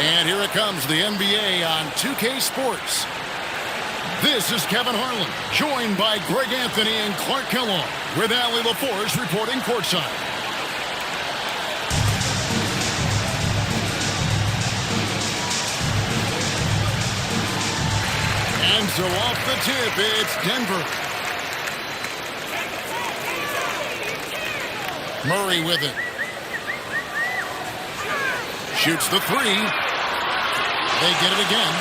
And here it comes, the NBA on 2K Sports. This is Kevin Harlan, joined by Greg Anthony and Clark Kellogg, with Allie LaForce reporting courtside. And so off the tip, it's Denver. Murray with it. Shoots the three. They get it again.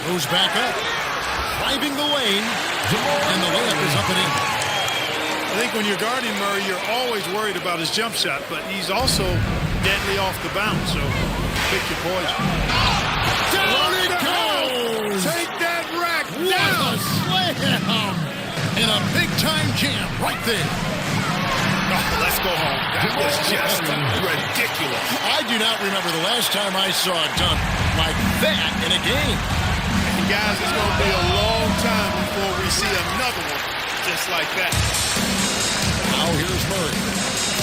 Moves back up. Driving the lane. And the layup is up and in. I think when you're guarding Murray, you're always worried about his jump shot, but he's also deadly off the bounce, so pick your poison. Down it goes! Take that rack What down! a slam! And a big-time jam right there. Oh, let's go home. That was just ridiculous. I do not remember the last time I saw a dunk like that in a game. And guys, it's going to be a long time before we see another one just like that. Now here's Murray.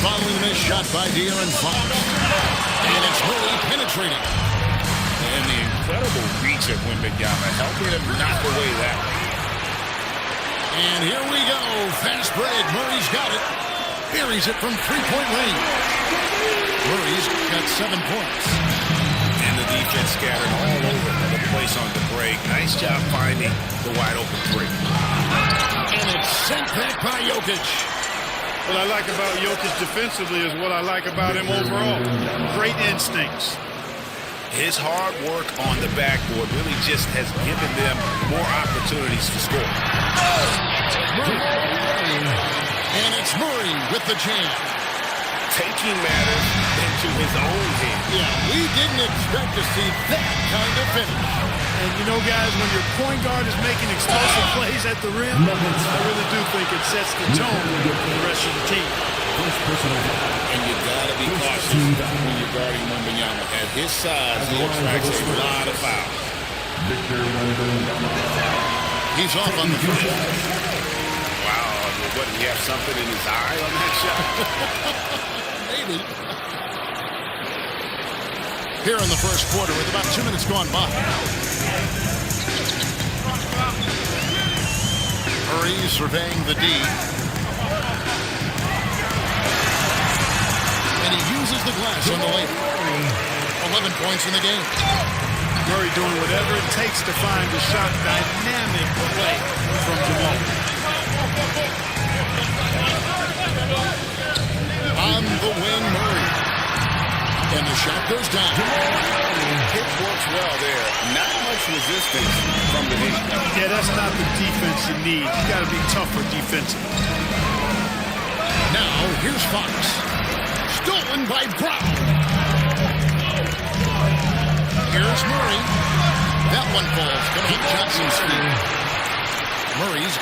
Following the missed shot by De'Aaron Fox. And it's Murray penetrating. And the incredible reach of Wembanyama helping him knock away that one. And here we go. Fast break. Murray's got it. Buries it from three-point range. Murray's got 7 points. And the defense scattered all over the place on the break. Nice job finding the wide-open three. And it's sent back by Jokic. What I like about Jokic defensively is what I like about him overall. Great instincts. His hard work on the backboard really just has given them more opportunities to score. And it's Murray with the jam. Taking matters into his own hands. Yeah, we didn't expect to see that kind of finish. And you know, guys, when your point guard is making explosive plays at the rim, I really do think it sets the tone for the rest of the team. And you gotta be cautious when you're guarding Wembanyama. At his size, he attracts a lot of fouls. He's off on the first. Wow, what, did he have something in his eye on that shot? Maybe. Here in the first quarter with about 2 minutes gone by. Murray surveying the D. And he uses the glass on the lane. 11 points in the game. Murray doing whatever it takes to find the shot dynamic play from Jamal. On the wing, Murray. And the shot goes down. It works well there. Not much resistance from the knee. Yeah, that's not the defense you need. You got to be tougher defensively. Now, here's Fox. Stolen by Brown. Here's Murray. That one falls. Going to hit Johnson's feet. Murray's.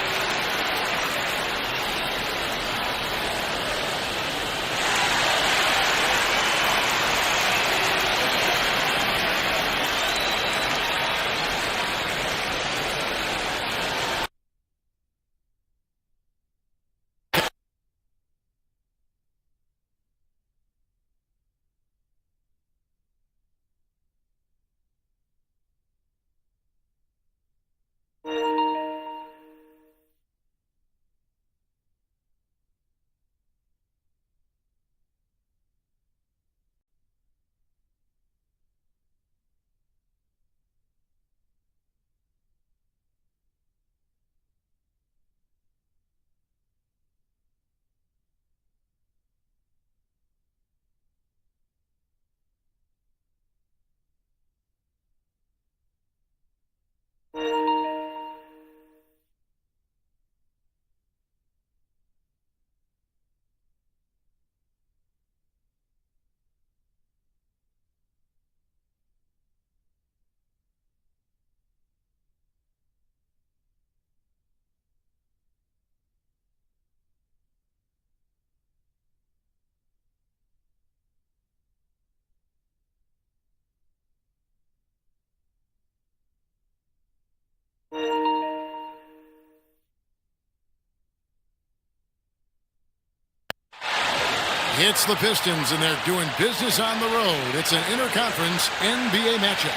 It's the Pistons, and they're doing business on the road. It's an interconference NBA matchup.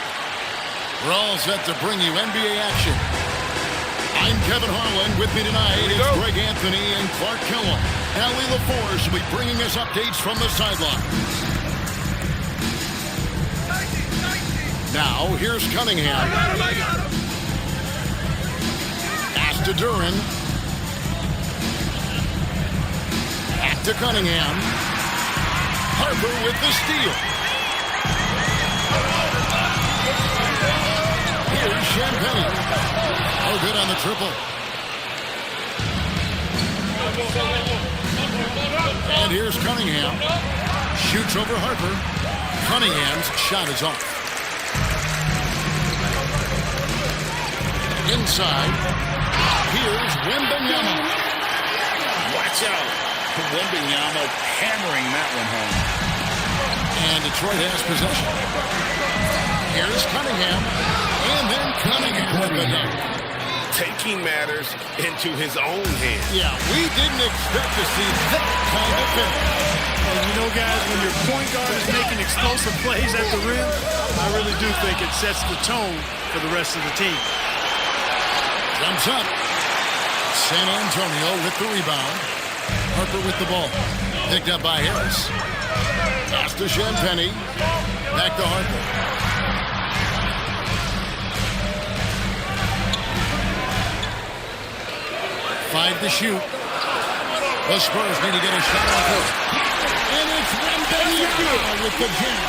We're all set to bring you NBA action. I'm Kevin Harlan. With me tonight is Greg Anthony and Clark Kellogg. Allie LaForce will be bringing us updates from the sideline. Now, here's Cunningham. Pass to Duran. Back to Cunningham. Harper with the steal. Here's Champagne. Oh, good on the triple. And here's Cunningham. Shoots over Harper. Cunningham's shot is off. Inside. Here's Wembanyama. Watch out. Wembanyama hammering that one home. And Detroit has possession. Here's Cunningham. And then Cunningham with the dunk. Taking matters into his own hands. Yeah, we didn't expect to see that kind of finish. And you know, guys, when your point guard is making explosive plays at the rim, I really do think it sets the tone for the rest of the team. Jumps up. San Antonio with the rebound. Harper with the ball. Picked up by Harris. Pass to Champagne. Back to Harper. 5 to shoot. The Spurs need to get a shot off it. And it's Wembanyama with the jam.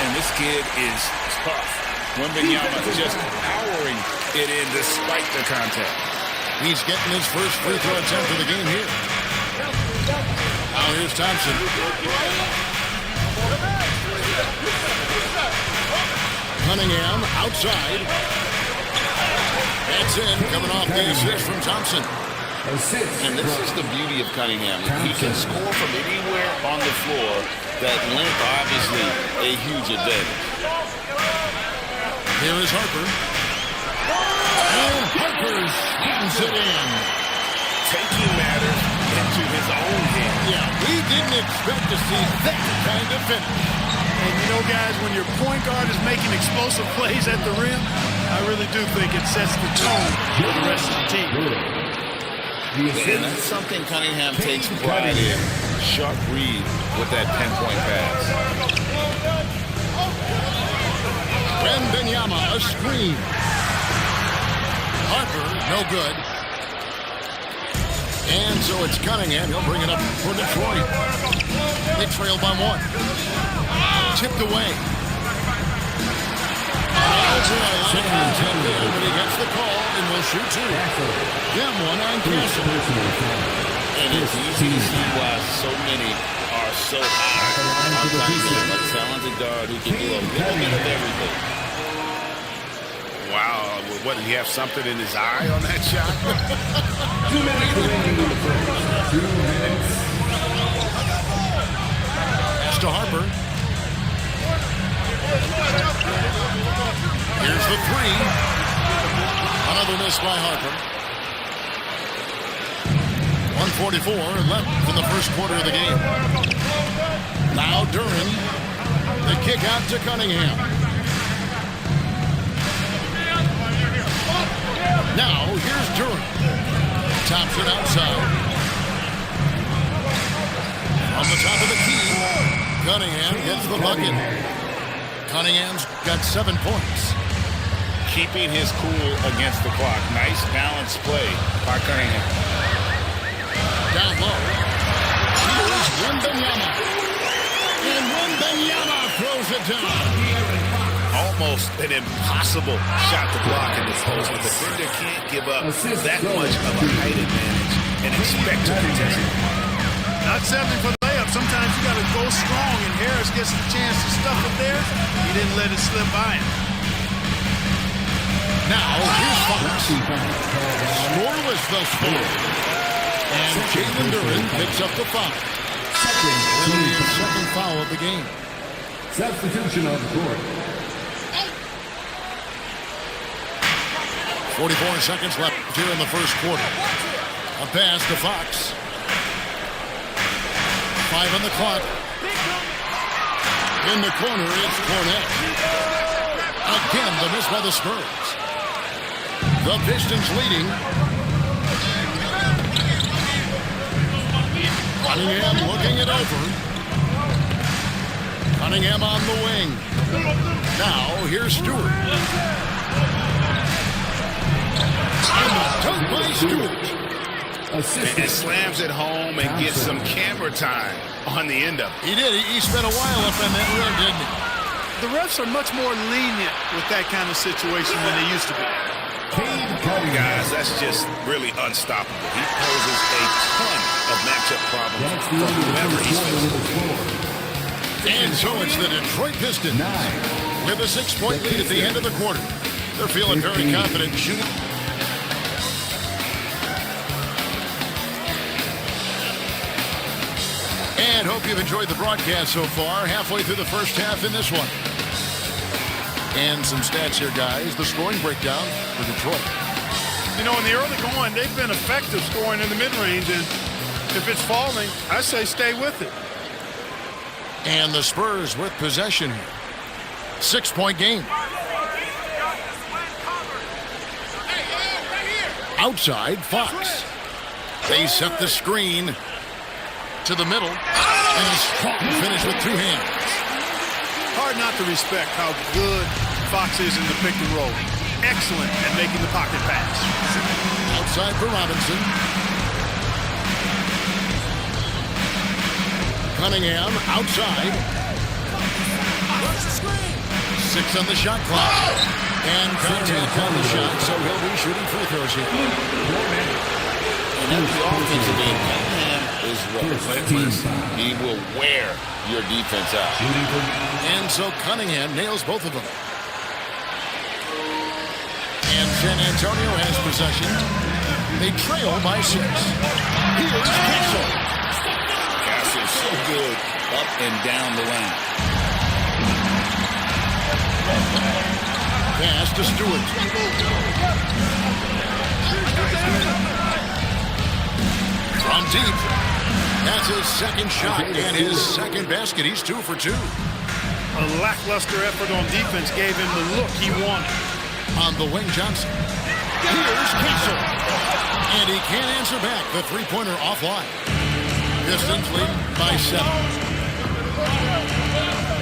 And this kid is tough. Wembanyama just powering it in despite the contact. He's getting his first free throw attempt of the game here. Now here's Thompson. Cunningham outside. That's in, coming off the assist from Thompson. And this is the beauty of Cunningham. He can score from anywhere on the floor. That length, obviously, a huge advantage. Here is Harper. And Harper slams it in. Taking matters into his own hands. Yeah, we didn't expect to see that kind of finish. And you know, guys, when your point guard is making explosive plays at the rim, I really do think it sets the tone for the rest of the team. And that's something Cunningham takes pride in. Sharp read with that pinpoint pass. Wembanyama, a screen. Harper, no good. And so it's Cunningham. He'll bring it up for Detroit. They trail by 1. Tipped away. But he gets the call and will shoot 2. Them one on Castle. And it's easy to see why so many are so high on Cunningham, a talented guard who can do a little bit of everything. Wow, what, did he have something in his eye on that shot? 2 minutes remaining in the first. 2 minutes. Pass to Harper. Here's the 3. Another miss by Harper. 1:44 left in the first quarter of the game. Now Duran. The kick out to Cunningham. Now here's Duran. Thompson outside. On the top of the key. Cunningham gets the bucket. Cunningham's got 7 points. Keeping his cool against the clock. Nice balanced play by Cunningham. Down low. Here's Wembanyama. And Wembanyama throws it down. Almost an impossible shot to block in the post. The defender can't give up that much of a height advantage and expect to contest it. Not settling for the layup. Sometimes you got to go strong, and Harris gets the chance to stuff it there. He didn't let it slip by him. Now, here's Fox. Scoreless thus far. And Jalen Duran picks up the foul. Second foul of the game. Substitution on the court. 44 seconds left here in the first quarter. A pass to Fox. 5 on the clock. In the corner, it's Cornett. Again, the miss by the Spurs. The Pistons leading. Cunningham looking it over. Cunningham on the wing. Now, here's Stewart. And the dunk by Stewart. And slams it home and gets some camera time on the end of it. He did. He spent a while up in that rim, didn't he? The refs are much more lenient with that kind of situation than they used to be. Guys, that's just really unstoppable. He poses a ton of matchup problems for whoever he's facing. And so it's the Detroit Pistons with a 6-point lead at the end of the quarter. They're feeling very confident shooting. And hope you've enjoyed the broadcast so far. Halfway through the first half in this one. And some stats here, guys. The scoring breakdown for Detroit. You know, in the early going, they've been effective scoring in the mid-range, and if it's falling, I say stay with it. And the Spurs with possession here. 6-point game. Outside, Fox. They set the screen to the middle. And a strong finish with 2 hands. Hard not to respect how good Fox is in the pick and roll. Excellent at making the pocket pass. Outside for Robinson. Cunningham outside. 6 on the shot clock. And contact on the shot, so he'll be shooting free throws here. And at the offensive end, Cunningham is relentless. He will wear your defense out. And so Cunningham nails both of them. And San Antonio has possession. They trail by 6. Here's Castle. Castle's so good up and down the lane. Pass to Stewart. From deep. That's his second shot and his second basket. He's 2 for 2. A lackluster effort on defense gave him the look he wanted. On the wing, Johnson. Here's Castle. And he can't answer back. The three-pointer offline. Pistons lead by 7.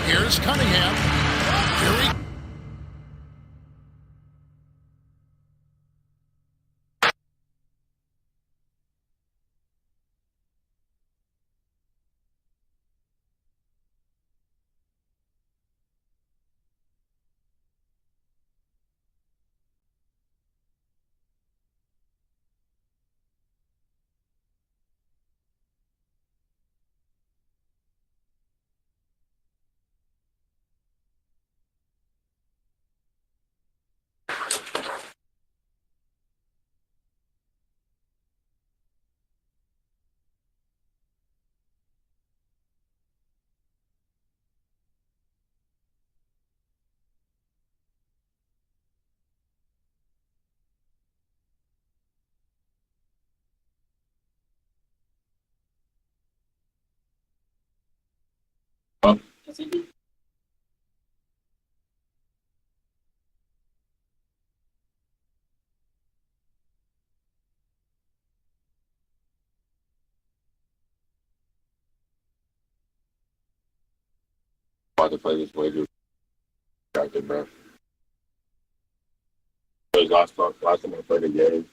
Here's Cunningham. Here he to play this way, dude. Got good, man. Last time I played a game.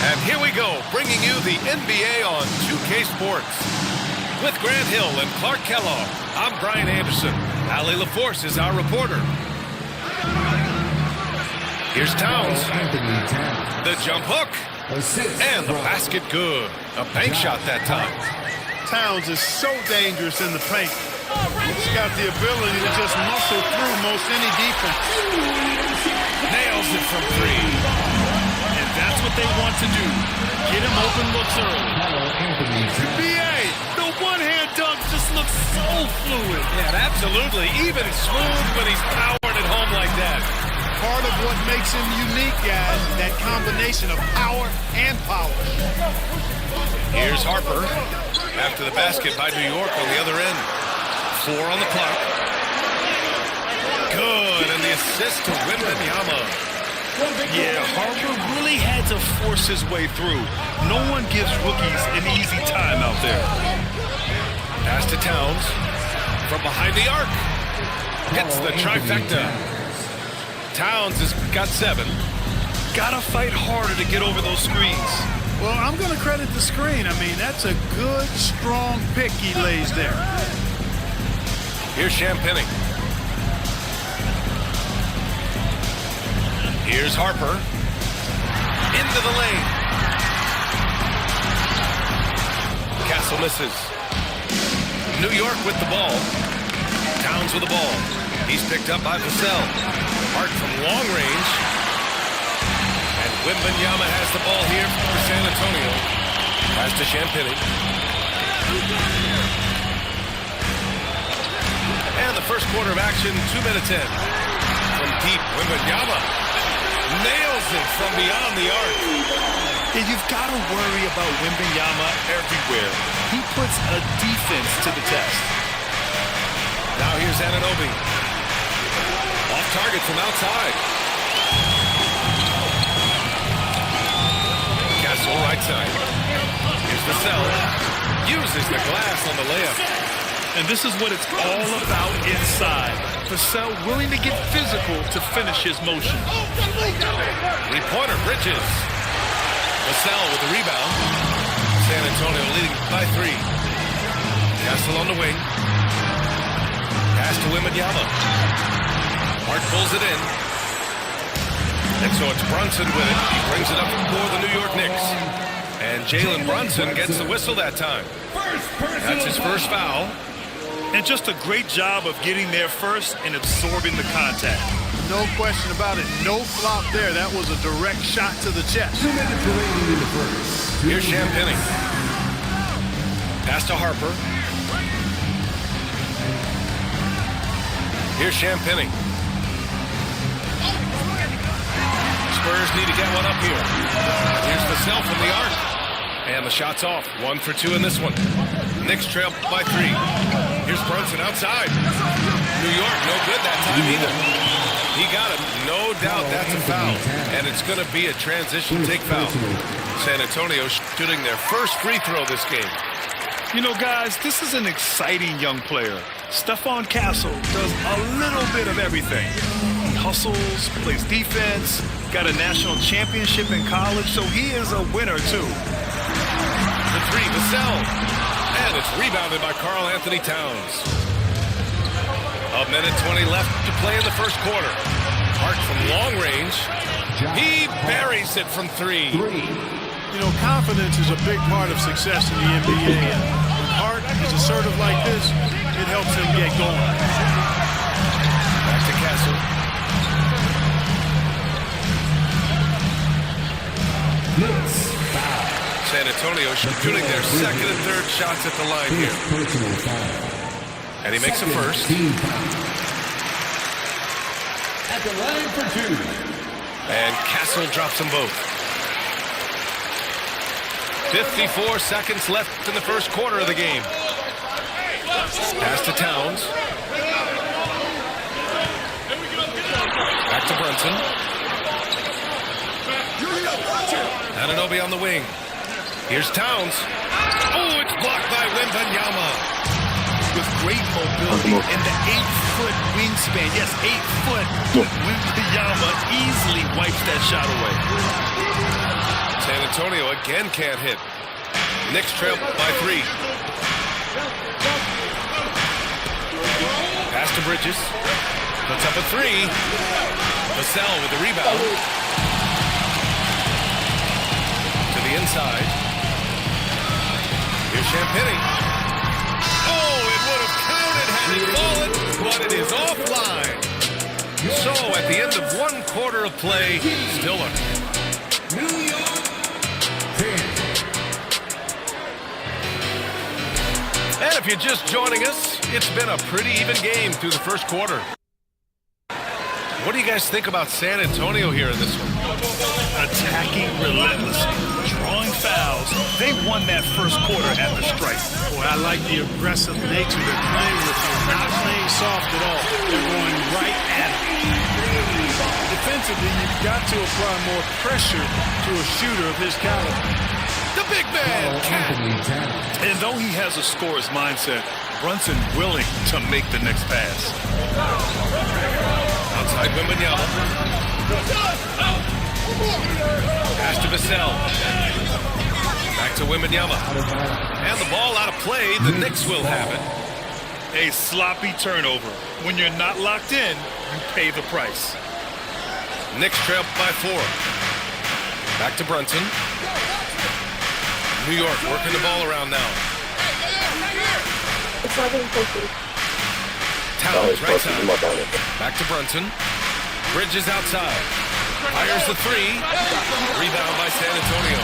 And here we go, bringing you the NBA on 2K Sports. With Grant Hill and Clark Kellogg, I'm Brian Anderson. Allie LaForce is our reporter. Here's Towns. The jump hook. And the basket good. A bank shot that time. Towns is so dangerous in the paint. He's got the ability to just muscle through most any defense. Nails it from three. And that's what they want to do. Get him open looks early. BA, the one-hand dunk just looks so fluid. Yeah, absolutely. Even smooth when he's powered at home like that. Part of what makes him unique, guys, that combination of power and power. Here's Harper. After the basket by New York on the other end. 4 on the clock. Good, and the assist to Wembanyama. Yeah, Harper really had to force his way through. No one gives rookies an easy time out there. Pass to Towns. From behind the arc. Hits the trifecta. Towns has got 7. Gotta fight harder to get over those screens. Well, I'm going to credit the screen. I mean, that's a good, strong pick he lays there. Here's Champagny. Here's Harper. Into the lane. Castle misses. New York with the ball. Towns with the ball. He's picked up by Vassell. Hart from long range. And Wembanyama has the ball here for San Antonio. Pass to Champagny. And the first quarter of action, 2 minutes in. From deep, Wembanyama nails it from beyond the arc. And you've got to worry about Wembanyama everywhere. He puts a defense to the test. Now here's Anunoby. Off target from outside. Castle right side. Here's Vassell. Uses the glass on the layup. And this is what it's all about inside. Vassell willing to get physical to finish his motion. Three-pointer, Bridges. Vassell with the rebound. San Antonio leading by 3. Castle on the wing. Pass to Wembanyama. Hart pulls it in. And so it's Brunson with it. He brings it up for the New York Knicks. And Jalen Brunson gets the whistle that time. That's his first foul. And just a great job of getting there first and absorbing the contact. No question about it. No flop there. That was a direct shot to the chest. 2 minutes remaining in the first. Here's Champagny. Pass to Harper. Here's Champagny. Spurs need to get one up here. Here's Vassell from the arc. And the shot's off. 1 for 2 in this one. Knicks trail by 3. Here's Brunson outside. New York, no good that time either. He got it. No doubt that's a foul. And it's going to be a transition take foul. San Antonio shooting their first free throw this game. You know, guys, this is an exciting young player. Stephon Castle does a little bit of everything. He hustles, plays defense, got a national championship in college, so he is a winner, too. The 3, Vassell. And it's rebounded by Karl Anthony Towns. A minute 20 left to play in the first quarter. Hart from long range. He buries it from 3. You know, confidence is a big part of success in the NBA. And when Hart is assertive like this, it helps him get going. Back to Castle. San Antonio shooting their second and third shots at the line here. And he makes a first. At the line for 2. And Castle drops them both. 54 seconds left in the first quarter of the game. Pass to Towns. Back to Brunson. Anunoby on the wing. Here's Towns. Oh, it's blocked by Wembanyama. With great mobility and the 8-foot wingspan. Yes, 8 foot. Wembanyama easily wipes that shot away. San Antonio again can't hit. Knicks trail by 3. Pass to Bridges. Puts up a 3. Vassell with the rebound. To the inside. Here's Champagny. Oh, it would have counted had it fallen the end of one quarter of play, still a New York, 10. And if you're just joining us, it's been a pretty even game through the first quarter. What do you guys think about San Antonio here in this one? Attacking relentlessly, drawing fouls. They won that first quarter at the stripe. Boy, I like the aggressive nature they're playing with here. Not playing soft at all. They're going right at it. Defensively, you've got to apply more pressure to a shooter of his caliber. The big man, And though he has a scorer's mindset, Brunson willing to make the next pass. outside Wembanyama. Pass to Vassell. Back to Wembanyama. And the ball out of play. The Knicks will have it. A sloppy turnover. When you're not locked in, you pay the price. Knicks trail by 4. Back to Brunson. New York working the ball around now. Towns right side. Back to Brunson. Bridges outside. Fires the 3. Rebound by San Antonio.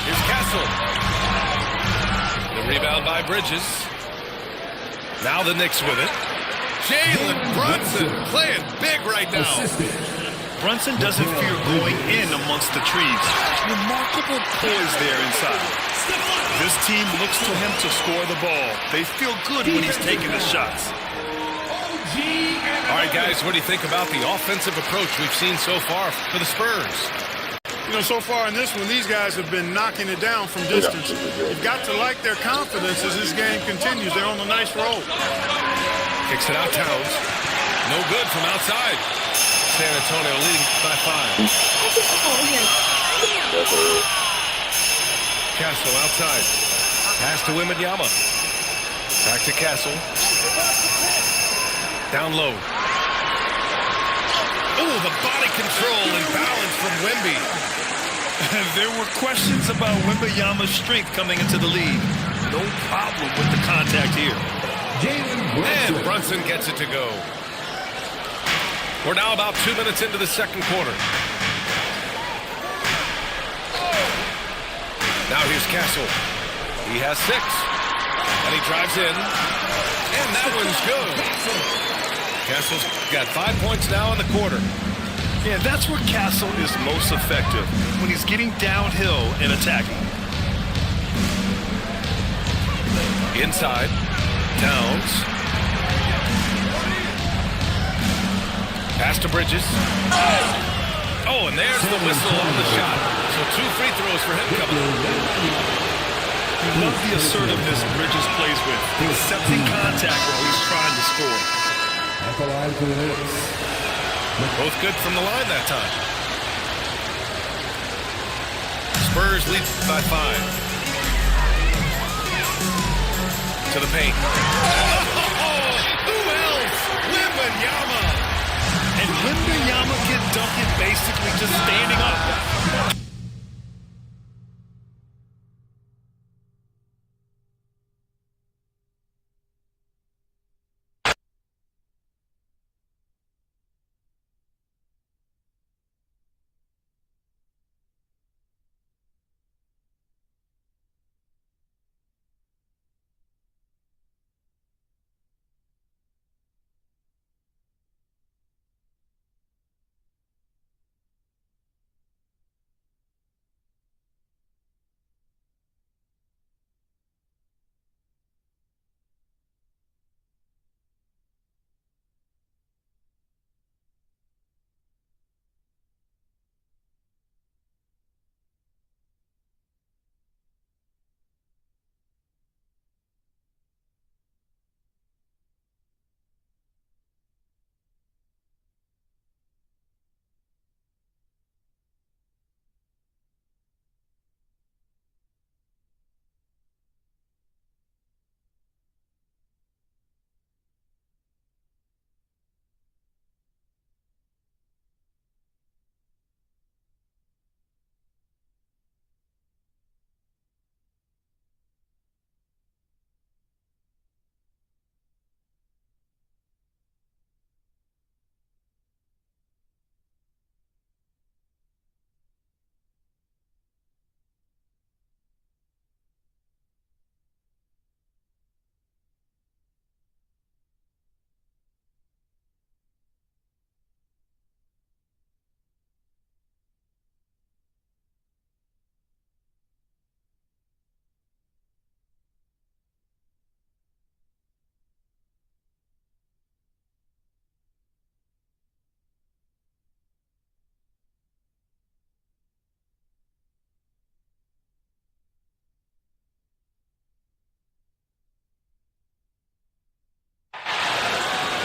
Here's Castle. The rebound by Bridges. Now the Knicks with it. Jalen Brunson playing big right now. Brunson doesn't fear going in amongst the trees. Remarkable poise there inside. This team looks to him to score the ball. They feel good when he's taking the shots. All right, guys, what do you think about the offensive approach we've seen so far for the Spurs? You know, so far in this one, these guys have been knocking it down from distance. You've got to like their confidence as this game continues. They're on a nice roll. Kicks it out, Towns. No good from outside. San Antonio leading by 5. Castle outside. Pass to Wembanyama. Back to Castle. Down low. Oh, the body control and balance from Wemby. There were questions about Wembanyama's strength coming into the league. No problem with the contact here. And Brunson gets it to go. We're now about 2 minutes into the second quarter. Now here's Castle. He has 6. And he drives in. And that one's good. Castle's got 5 points now in the quarter. Yeah, that's where Castle is most effective, when he's getting downhill and attacking. Inside. Towns. Pass to Bridges. Oh, and there's the whistle on the shot. So 2 free throws for him coming. You love the assertiveness Bridges plays with, accepting contact while he's trying to score. At the line for the Knicks. Both good from the line that time. Spurs lead by 5. To the paint. Oh, who else? Wembanyama. And Wembanyama can dunk it basically just standing up.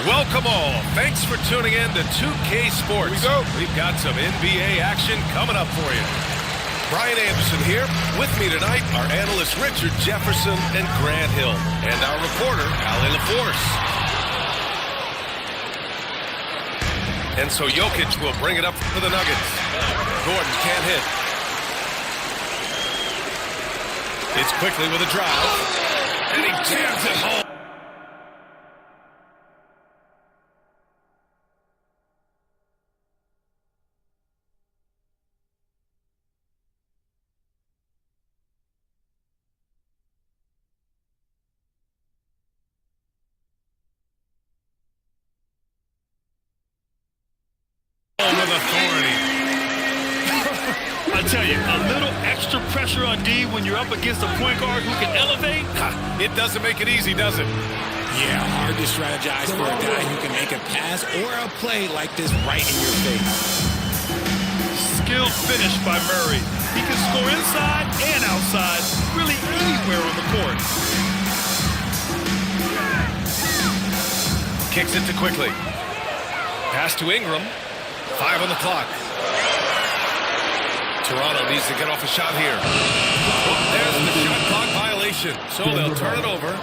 Welcome all. Thanks for tuning in to 2K Sports. We've got some NBA action coming up for you. Brian Anderson here. With me tonight are analysts Richard Jefferson and Grant Hill, and our reporter, Ali LaForce. And so Jokic will bring it up for the Nuggets. Gordon can't hit. It's quickly with a drive, and he jams it home. With authority. I tell you, a little extra pressure on D when you're up against a point guard who can elevate. It doesn't make it easy, does it? Yeah, hard to strategize for a guy who can make a pass or a play like this right in your face. Skilled finish by Murray. He can score inside and outside, really anywhere on the court. Kicks it to quickly. Pass to Ingram. 5 on the clock. Toronto needs to get off a shot here. Oh, there's the shot clock violation. So they'll turn it over.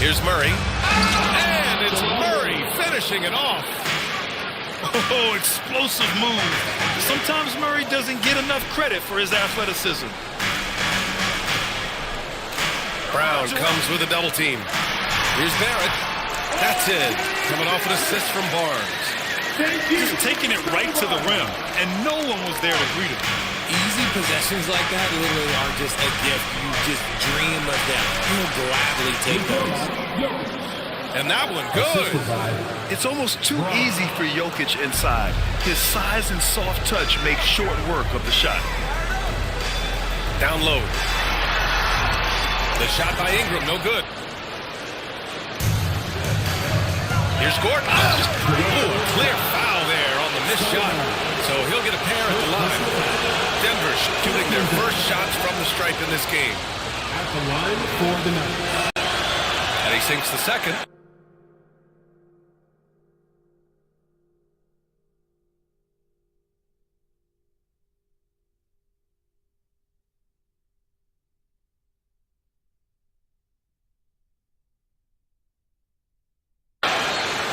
Here's Murray. And it's Murray finishing it off. Oh, explosive move. Sometimes Murray doesn't get enough credit for his athleticism. Brown comes with a double team. Here's Barrett. That's it. Coming off an assist from Barnes. Just taking it right to the rim, and no one was there to greet him. Easy possessions like that literally are just a gift. You just dream of them. You'll gladly take those. And that one, good. It's almost too easy for Jokic inside. His size and soft touch make short work of the shot. Down low. The shot by Ingram, no good. Here's Gordon. Oh, clear foul there on the missed shot. So he'll get a pair at the line. Denver shooting their first shots from the stripe in this game. At the line for the Nuggets. And he sinks the second.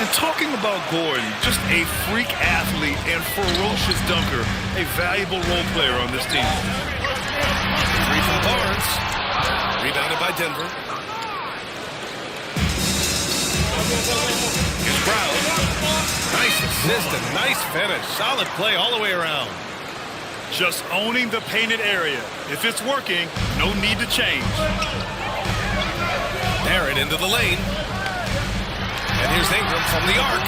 And talking about Gordon, just a freak athlete and ferocious dunker, a valuable role player on this team. 3 from Barnes. Rebounded by Denver. Here's Brown. Nice assist and nice finish. Solid play all the way around. Just owning the painted area. If it's working, no need to change. Barrett into the lane. And here's Ingram from the arc.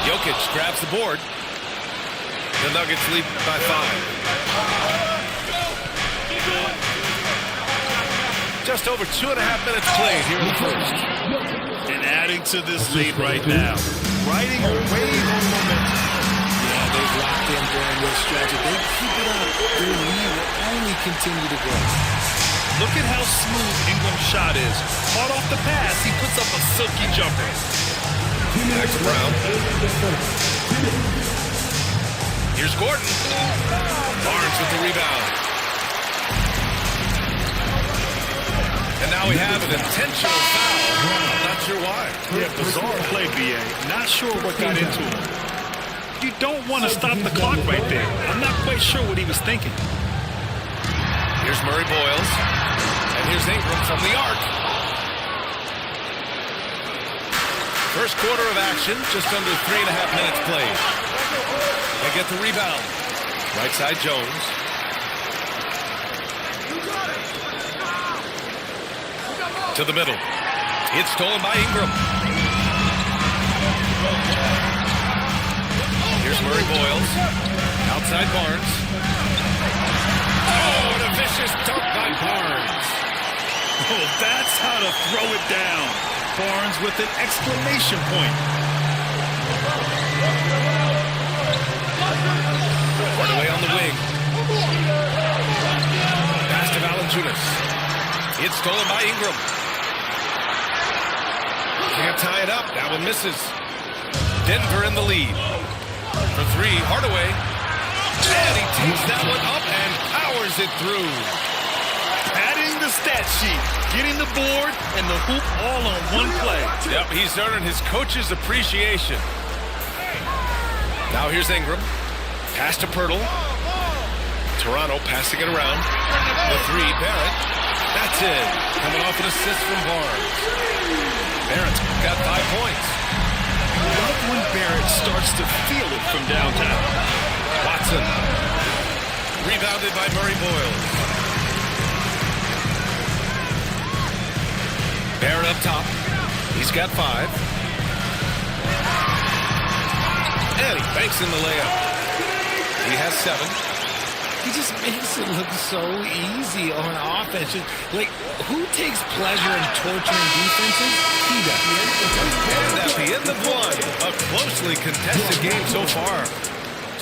Jokic grabs the board. The Nuggets lead by 5. Just over 2.5 minutes played here in the first. And adding to this lead right now. Riding a wave of momentum. Yeah, they've locked in during this stretch. If they keep it up, their lead will only continue to grow. Look at how smooth Ingram's shot is. Caught off the pass, he puts up a silky jumper. Back to Brown. Here's Gordon. Barnes with the rebound. And now we have an intentional foul. I'm not sure why. Yeah, bizarre play, BA. Not sure what got into him. You don't want to stop the clock right there. I'm not quite sure what he was thinking. Here's Murray Boyles. And here's Ingram from the arc. First quarter of action, just under 3.5 minutes played. They get the rebound. Right side Jones. To the middle. It's stolen by Ingram. Here's Murray Boyles. Outside Barnes. Oh, and a vicious dunk by Barnes. Oh, that's how to throw it down. Barnes with an exclamation point. Hardaway on the wing. Valanciunas. It's stolen by Ingram. Can't tie it up. That one misses. Denver in the lead. For three, Hardaway. And he takes that one up and powers it through. Adding the stat sheet, getting the board and the hoop all on one play. Yep, he's earning his coach's appreciation. Now here's Ingram. Pass to Pirtle. Toronto passing it around. The three, Barrett. That's it. Coming off an assist from Barnes. Barrett's got 5 points. Love when Barrett starts to feel it from downtown. Watson. Rebounded by Murray Boyles. Barrett up top. He's got 5. And he banks in the layup. He has 7. He just makes it look so easy on offense. Like, who takes pleasure in torturing defenses? He does. And at the end of one, a closely contested game so far.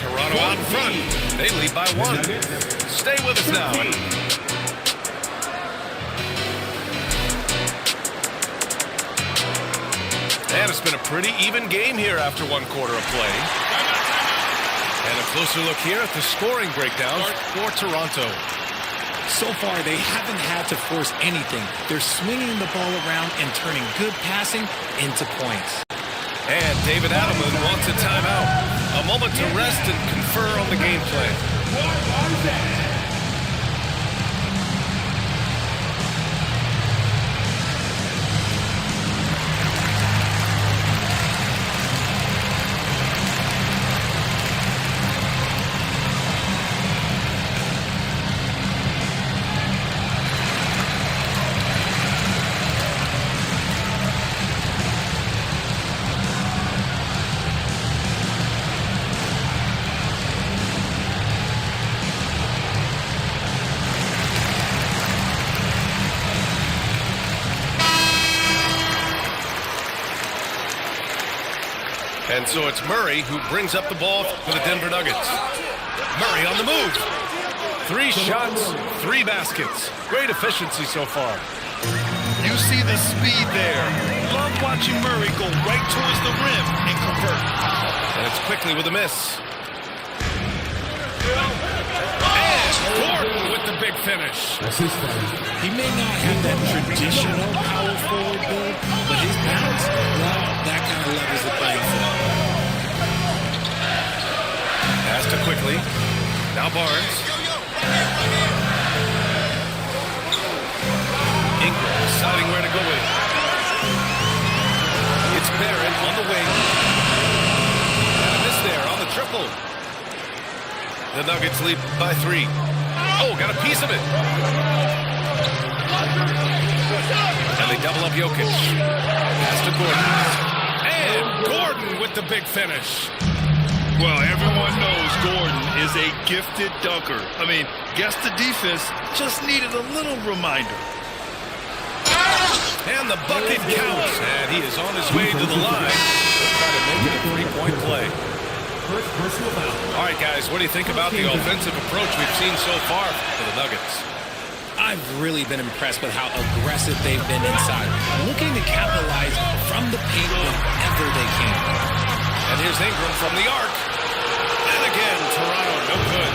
Toronto out in front. They lead by 1. Stay with us now. And it's been a pretty even game here after 1 quarter of play. And a closer look here at the scoring breakdown for Toronto. So far, they haven't had to force anything. They're swinging the ball around and turning good passing into points. And David Adelman wants a timeout. A moment to rest and confer on the game plan. And so it's Murray who brings up the ball for the Denver Nuggets. Murray on the move. 3 shots, 3 baskets. Great efficiency so far. You see the speed there. Love watching Murray go right towards the rim and convert. And it's quickly with a miss. And Gordon with the big finish. He may not have that traditional power forward build, but his bounce, well, that kind of levels the playing field. Pass to quickly. Now Barnes. Ingram deciding where to go with it. It's Barrett on the wing. And a miss there on the triple. The Nuggets lead by 3. Oh, got a piece of it. And they double up Jokic. Pass to Gordon. And Gordon with the big finish. Well, everyone knows Gordon is a gifted dunker. I mean, guess the defense just needed a little reminder. And the bucket counts. And he is on his way to the line. He'll try to make it a 3-point play. All right, guys, what do you think about the offensive approach we've seen so far for the Nuggets? I've really been impressed with how aggressive they've been inside, looking to capitalize from the paint whenever they can. And here's Ingram from the arc. And again, Toronto, no good.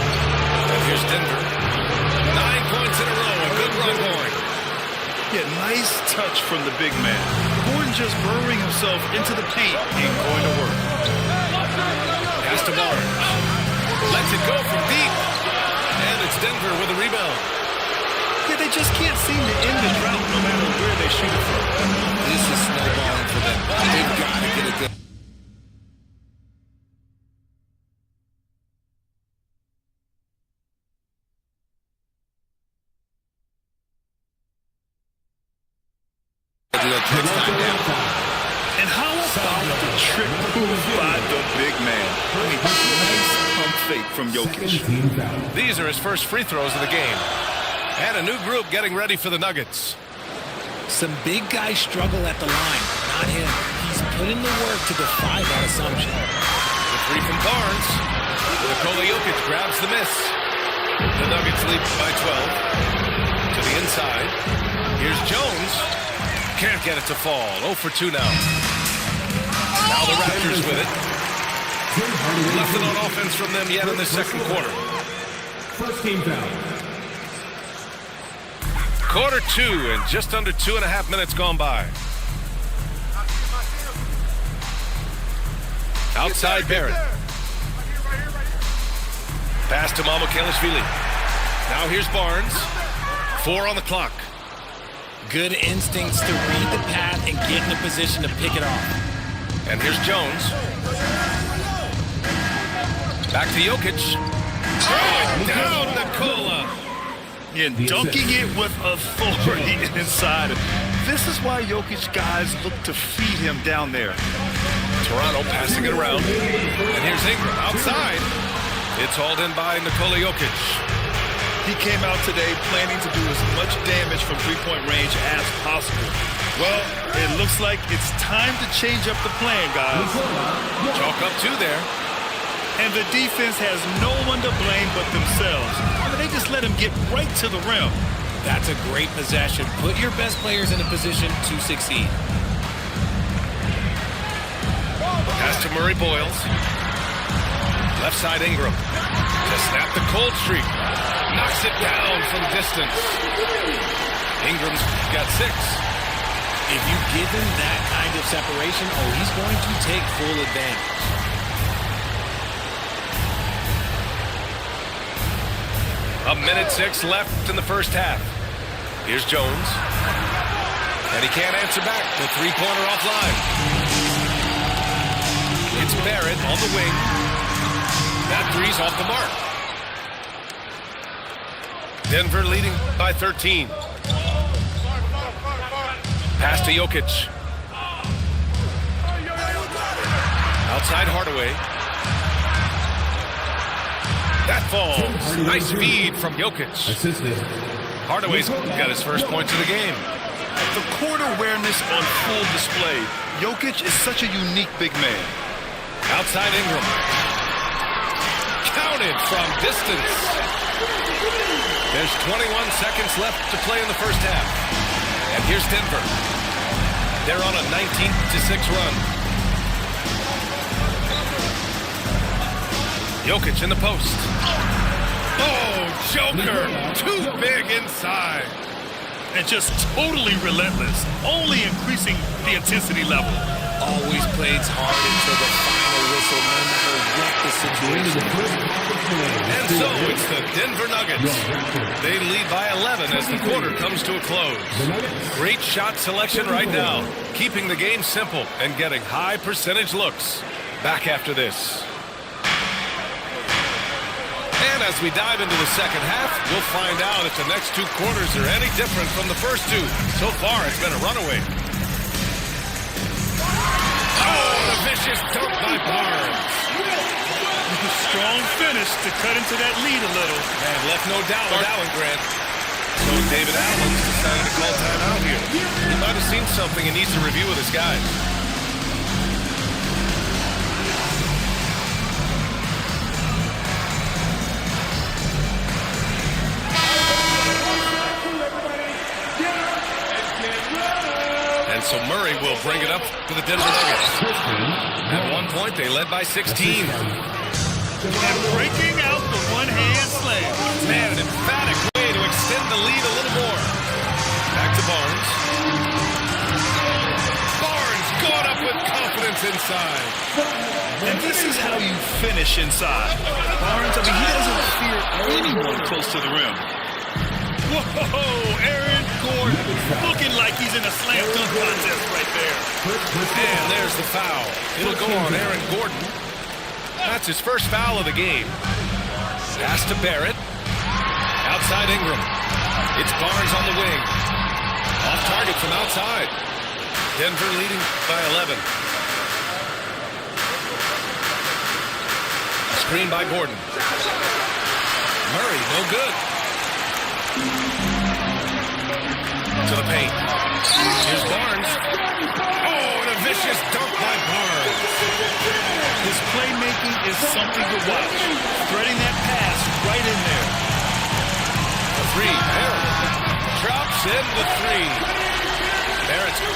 And here's Denver. 9 points in a row, a good run going. Yeah, nice touch from the big man. Gordon just burrowing himself into the paint ain't going to work. Pass to Barnes. Lets it go from deep. And it's Denver with a rebound. Yeah, they just can't seem to end the drought no matter where they shoot it from. This is snowballing for them. They've got to get it good. And how about the trick move by the big man? I mean, nice pump fake from Jokic. These are his first free throws of the game. And a new group getting ready for the Nuggets. Some big guys struggle at the line. Not him. He's put in the work to defy that assumption. The 3 from Barnes. Nikola Jokic grabs the miss. The Nuggets lead by 12. To the inside. Here's Jones. Can't get it to fall. 0 for 2 now. Now the Raptors with it. Nothing on offense from them yet in the second quarter. First team foul. Quarter 2 and just under 2.5 minutes gone by. Outside Barrett. Pass to Mamukelashvili. Now here's Barnes. 4 on the clock. Good instincts to read the path and get in a position to pick it off. And here's Jones. Back to Jokic. Oh, down Nikola. And dunking it with authority inside. This is why Jokic guys look to feed him down there. Toronto passing it around. And here's Ingram outside. It's hauled in by Nikola Jokic. He came out today planning to do as much damage from three-point range as possible. Well, it looks like it's time to change up the plan, guys. Chalk up 2 there. And the defense has no one to blame but themselves. They just let him get right to the rim. That's a great possession. Put your best players in a position to succeed. Pass to Murray Boyles. Left side Ingram. To snap the cold streak. Knocks it down from distance. Ingram's got 6. If you give him that kind of separation, he's going to take full advantage. A minute 6 left in the first half. Here's Jones. And he can't answer back. The three-pointer offline. It's Barrett on the wing. That three's off the mark. Denver leading by 13. Pass to Jokic. Outside Hardaway. That falls. Nice feed from Jokic. Hardaway's got his first points of the game. The court awareness on full display. Jokic is such a unique big man. Outside Ingram. Counted from distance. There's 21 seconds left to play in the first half. And here's Denver. They're on a 19-6 run. Jokic in the post. Oh, Joker. Too big inside. And just totally relentless. Only increasing the intensity level. Always plays hard until the final whistle, no matter what the situation. And so it's the Denver Nuggets. They lead by 11 as the quarter comes to a close. Great shot selection right now, keeping the game simple and getting high percentage looks. Back after this. And as we dive into the second half, we'll find out if the next 2 quarters are any different from the first 2. So far, it's been a runaway. Oh, a vicious dunk by Barnes. Strong finish to cut into that lead a little. And left no doubt with that one, Grant. So David Allen's decided to call timeout here. He might have seen something and needs to review with his guys. And so Murray will bring it up to the Denver Nuggets. At one point, they led by 16. And breaking out the one-hand slam. Man, an emphatic way to extend the lead a little more. Back to Barnes. Barnes going up with confidence inside. And this is how you finish inside. Barnes, he doesn't fear anyone close to the rim. Whoa, Aaron Gordon looking like he's in a slam dunk contest right there. And there's the foul. It'll go on Aaron Gordon. That's his first foul of the game. Pass to Barrett. Outside Ingram. It's Barnes on the wing. Off target from outside. Denver leading by 11. Screen by Gordon. Murray, no good. To the paint. Here's Barnes. Oh, and a vicious dunk by Barnes. His playmaking is something to watch. Threading that pass right in there. A 3, Barrett.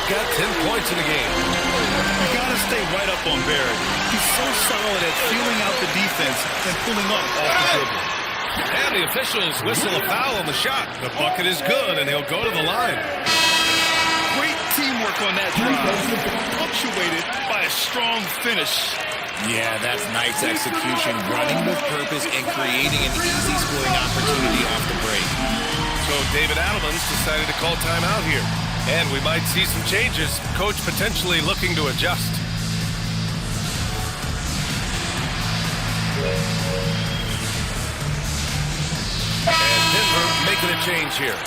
got 10 points in the game. You got to stay right up on Barrett. He's so solid at feeling out the defense and pulling up off the dribble. And the officials whistle a foul on the shot. The bucket is good, and he'll go to the line. Great teamwork on that drive, punctuated by a strong finish. Yeah, that's nice execution, running with purpose and creating an easy scoring opportunity off the break. So David Adelman's decided to call timeout here. And we might see some changes. Coach potentially looking to adjust. And Denver making a change here.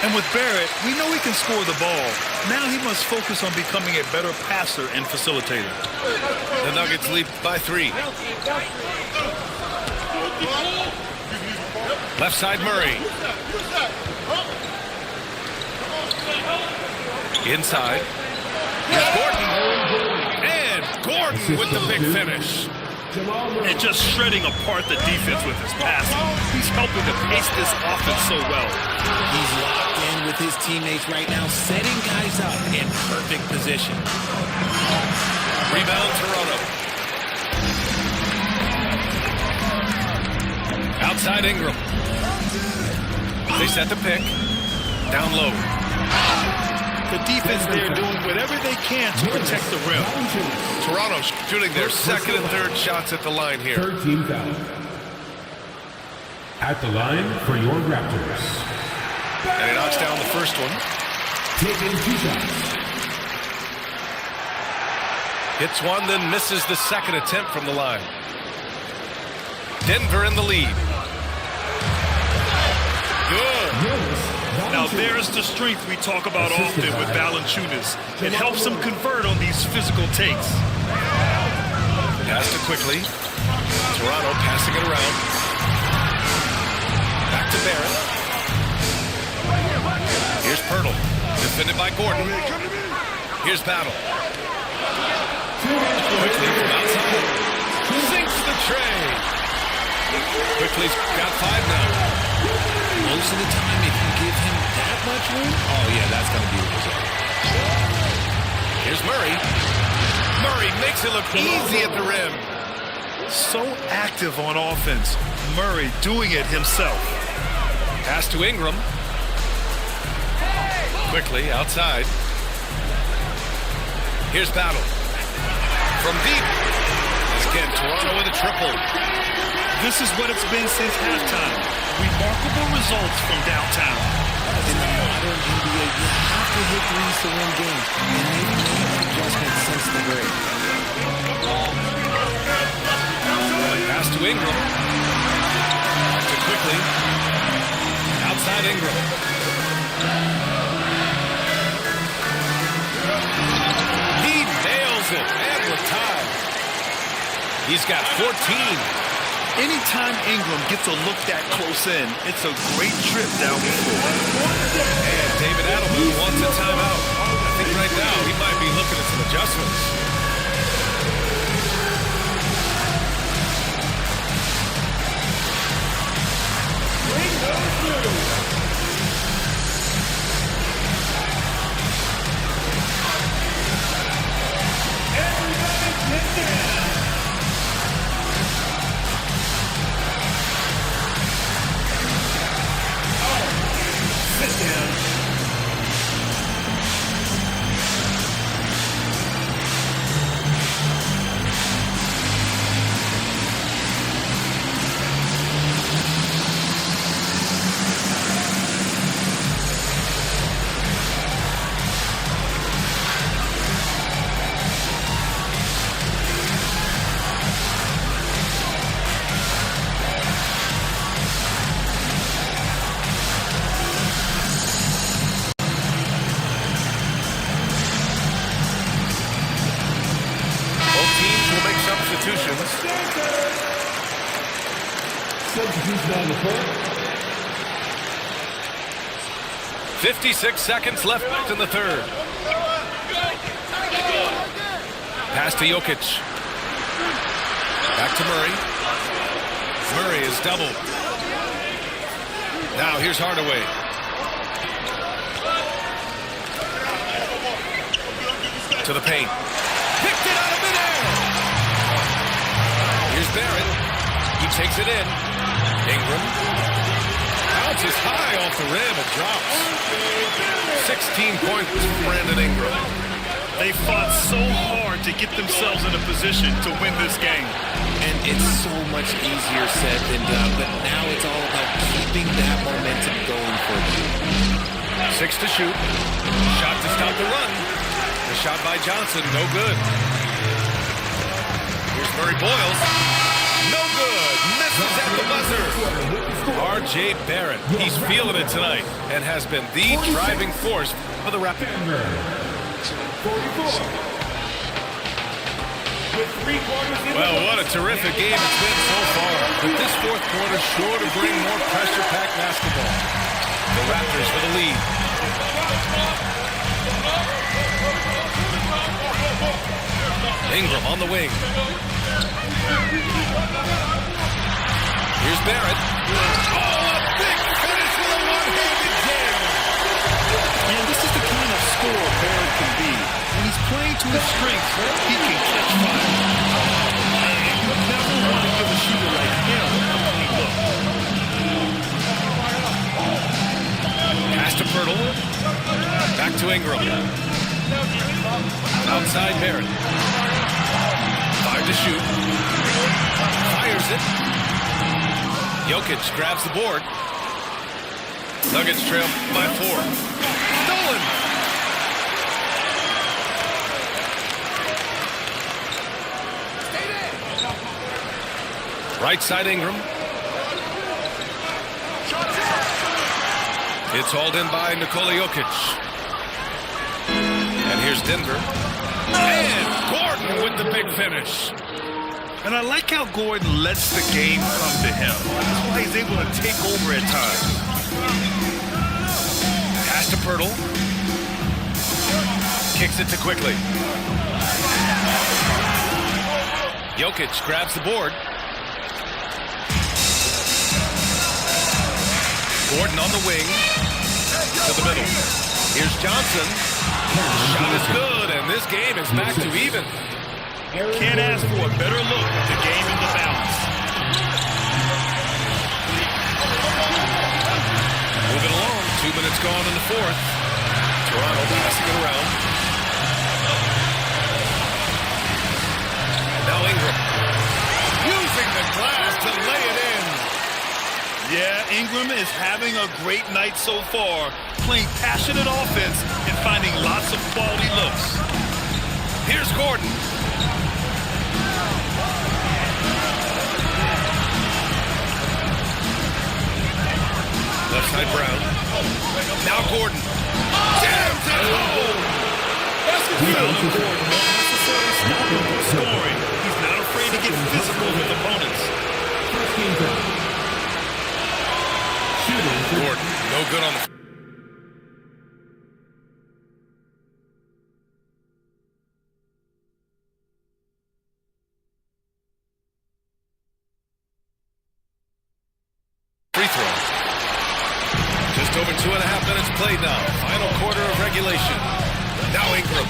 And with Barrett, we know he can score the ball. Now he must focus on becoming a better passer and facilitator. The Nuggets lead by 3. Left side Murray. Inside. Here's Gordon. And Gordon with the big finish. And just shredding apart the defense with his passing. He's helping to pace this offense so well. He's locked in with his teammates right now, setting guys up in perfect position. Rebound Toronto. Outside Ingram. They set the pick. Down low. The defense there doing whatever they can to protect the rim. Toronto shooting their second and third shots at the line here. 13 foul. At the line for your Raptors. And he knocks down the first one. Taking 2 shots. Hits one, then misses the second attempt from the line. Denver in the lead. Good. Now there's the strength we talk about often with Valanciunas. It helps him convert on these physical takes. Pass to quickly. Toronto passing it around. Back to Barrett. Here's Pirtle. Defended by Gordon. Here's Battle. Quickly from outside. Sinks the tray. Quickly's got 5 now. Most of the time, if you give him that much room, oh yeah, that's going to be the result. Here's Murray. Murray makes it look easy at the rim. So active on offense. Murray doing it himself. Pass to Ingram. Quickly outside. Here's Battle. From deep. Again, Toronto with a triple. This is what it's been since halftime. Remarkable results from downtown. In the modern NBA, you have to hit threes to win games, and they've made adjustments since the break. Pass to Ingram. To quickly. Outside Ingram. He nails it, and with time. He's got 14. Anytime Ingram gets a look that close in, it's a great trip down the floor. And David Adelman wants a timeout. I think right now he might be looking at some adjustments. Substitution on the court. 56 seconds left in the third. Pass to Jokic. Back to Murray. Murray is doubled. Now here's Hardaway. To the paint. Picked it out of midair. Here's Barrett. He takes it in. Ingram. Bounces high off the rim and drops. 16 points for Brandon Ingram. They fought so hard to get themselves in a position to win this game. And it's so much easier said than done, but now it's all about keeping that momentum going for them. 6 to shoot. Shot to stop the run. The shot by Johnson, no good. Here's Murray Boyles. No good. Misses at the buzzer. R.J. Barrett. He's feeling it tonight and has been the driving force for the Raptors. 44. Well, what a terrific game it's been so far. But this fourth quarter sure to bring more pressure-packed basketball. The Raptors for the lead. Ingram on the wing. Here's Barrett. Oh, a big finish with a one-handed jam. And this is the kind of scorer Barrett can be. When he's playing to his strengths, he can catch fire. And you never want to give a shooter like him a clean look. Pass to Pirtle. Back to Ingram. Outside Barrett. 5 to shoot. Fires it. Jokic grabs the board. Nuggets trail by 4. Stolen. Right side Ingram. It's hauled in by Nikola Jokic. And here's Denver. And Gordon with the big finish. And I like how Gordon lets the game come to him. That's why he's able to take over at times. Pass to Pirtle. Kicks it to Quickly. Jokic grabs the board. Gordon on the wing. To the middle. Here's Johnson. Shot is good, and this game is back to even. Can't ask for a better look at the game in the balance. Moving along, 2 minutes gone in the fourth. Toronto passing it around. Now Ingram. Using the glass to lay it in. Yeah, Ingram is having a great night so far, playing passionate offense and finding lots of quality looks. Here's Gordon. Left side Brown. Now Gordon. Jams it home. Gordon won't necessarily stop him from scoring. He's not afraid to get physical with opponents. Gordon, no good on the... free throw. Just over 2.5 minutes played now. Final quarter of regulation. Now Ingram.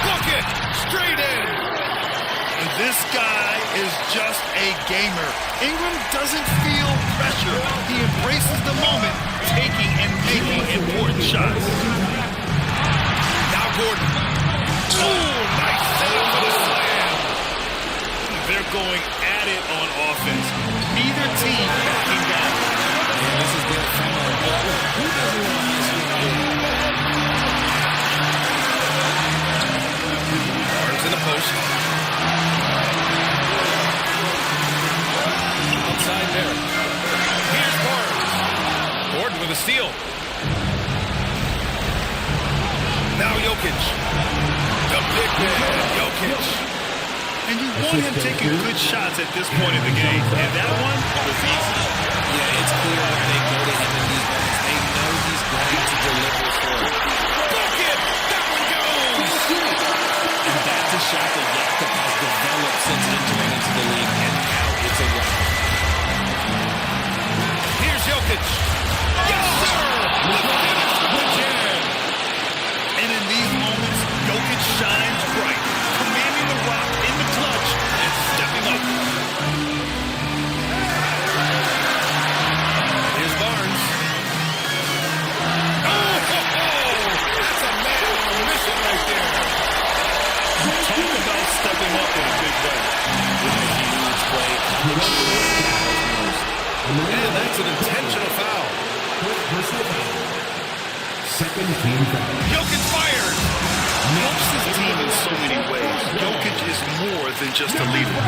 Look it! Straight in! And this guy is just a gamer. Ingram doesn't feel pressure. He embraces the moment, taking and making important shots. Now Gordon. Oh, nice save for the slam. They're going at it on offense. Neither team backing down. And this has been a fun one. Who doesn't want to miss Barnes in the post. Outside Barrett. Here's Barnes. Gordon with a steal. Now Jokic. The big man, Jokic. And you want him taking good shots at this point in the game. And that one was easy. Yeah, it's clear why they go to him in these moments. They know he's going to deliver for it. Bucket! That one goes! And that's a shot that Jakob has developed since entering into the league, and now it's a run. Here's Jokic. Yes, sir! The finish with the jam. And in these moments, Jokic shines bright, commanding the rock in the clutch and stepping up. Here's Barnes. Oh, that's a man on a mission right there. Talk about stepping up in a big way. Huge play. And that's an intentional foul. Second team foul. Jokic fired. Helps his team in so many ways. Jokic is more than just a leader.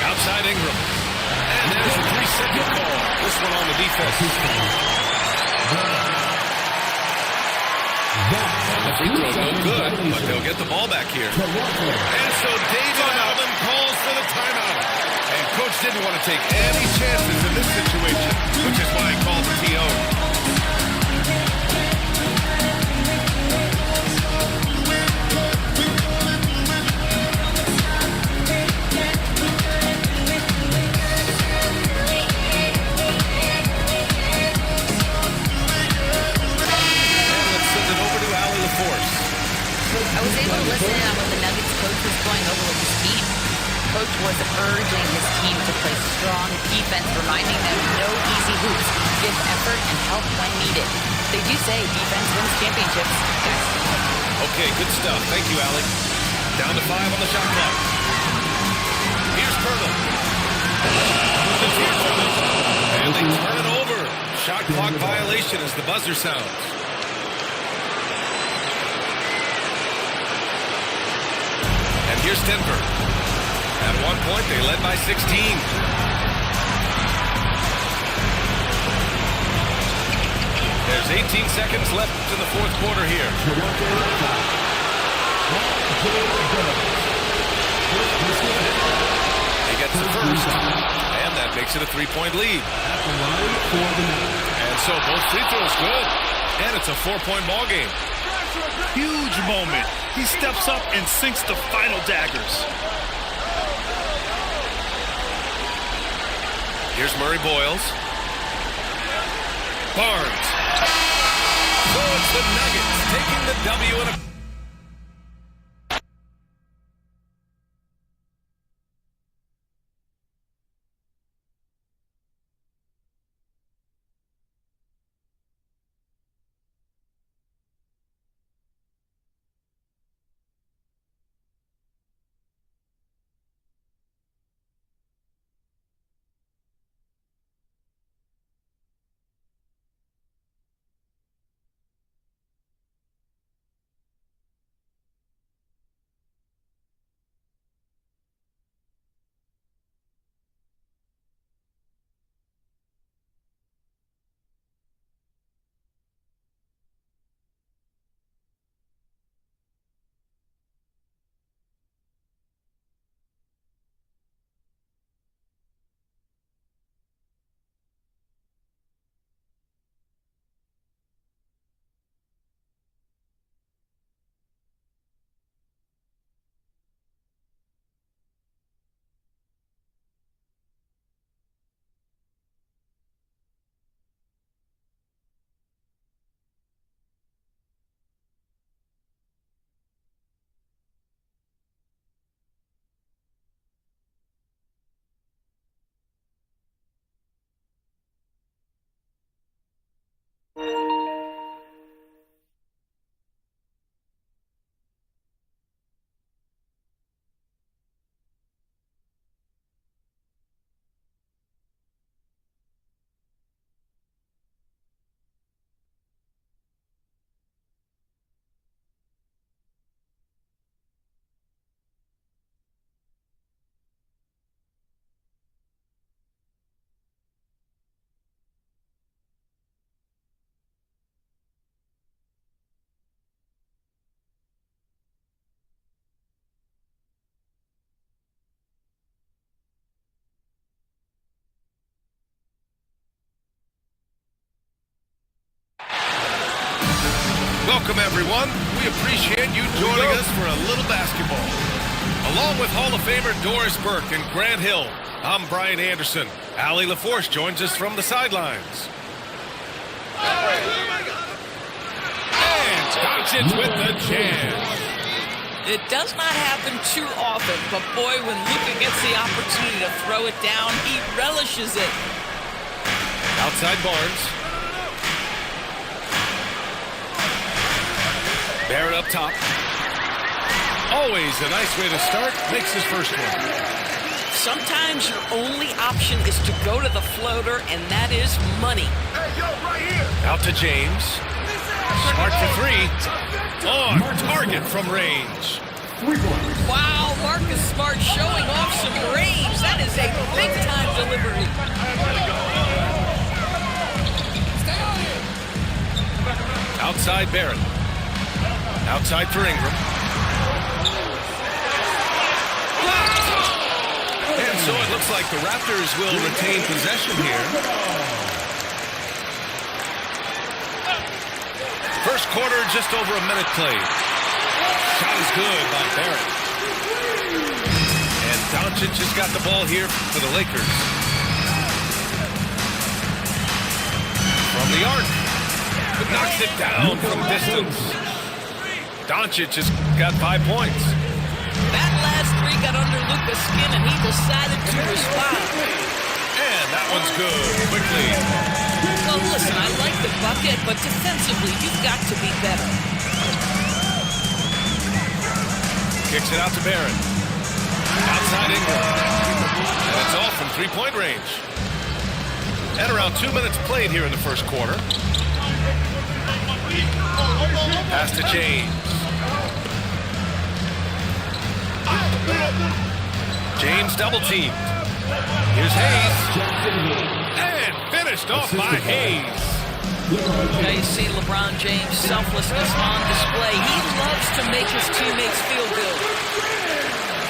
Outside Ingram. And there's a 3-second call. This one on the defense. And the free throw no good, but they'll get the ball back here. And so David Allen calls for the timeout. And coach didn't want to take any chances in this situation, which is why he called the TO. I was able to listen in on what the Nuggets coach was going over with his team. Coach was urging his team to play strong defense, reminding them no easy hoops, give effort and help when needed. They do say defense wins championships. Okay, good stuff. Thank you, Allie. Down to 5 on the shot clock. Here's Pirtle. And they turn it over. Shot clock violation as the buzzer sounds. And here's Denver. At one point, they led by 16. There's 18 seconds left in the fourth quarter here. He gets the first, and that makes it a 3-point lead. And so both free throws good, and it's a 4-point ball game. Huge moment. He steps up and sinks the final daggers. Here's Murray Boyles. Barnes. So it's the Nuggets taking the W in a Welcome, everyone. We appreciate you joining us for a little basketball. Along with Hall of Famer Doris Burke and Grant Hill, I'm Brian Anderson. Allie LaForce joins us from the sidelines. And Doncic with the jam. It does not happen too often, but boy, when Luka gets the opportunity to throw it down, he relishes it. Outside Barnes. Barrett up top. Always a nice way to start. Makes his first one. Sometimes your only option is to go to the floater, and that is money. Out to James. Smart for three. On target from range. Wow, Marcus Smart showing off some range. That is a big-time delivery. Outside Barrett. Outside for Ingram. And so it looks like the Raptors will retain possession here. First quarter, just over a minute played. Shot is good by Barrett. And Doncic has got the ball here for the Lakers. From the arc. But knocks it down from distance. Doncic has got 5 points. That last three got under Luka's skin, and he decided to respond. And that one's good, quickly. Well, listen, I like the bucket, but defensively, you've got to be better. Kicks it out to Barrett. Outside Ingram. And it's off from three-point range. And around 2 minutes played here in the first quarter. Pass to James. James double teamed. Here's Hayes. And finished off by Hayes. Now you see LeBron James' selflessness on display. He loves to make his teammates feel good.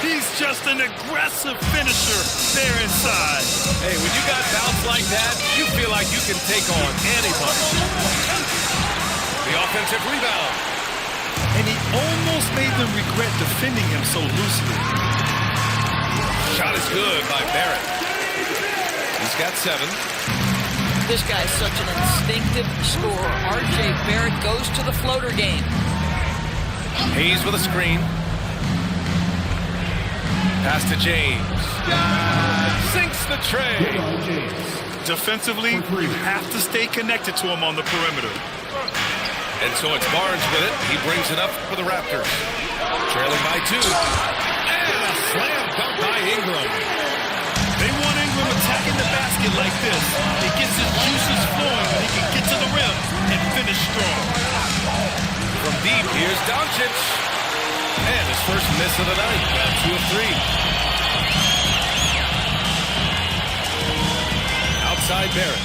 He's just an aggressive finisher there inside. Hey, when you got bounce like that, you feel like you can take on anybody. The offensive rebound. And he almost made them regret defending him so loosely. Shot is good by Barrett. He's got 7. This guy's such an instinctive scorer. R.J. Barrett goes to the floater game. Hayes with a screen. Pass to James. Sinks the tray. Defensively, you have to stay connected to him on the perimeter. And so it's Barnes with it. He brings it up for the Raptors. Trailing by 2. And a slam dunk by Ingram. They want Ingram attacking the basket like this. It gets his juices flowing when he can get to the rim and finish strong. From deep, here's Doncic. And his first miss of the night. Got 2 of 3. Outside Barrett.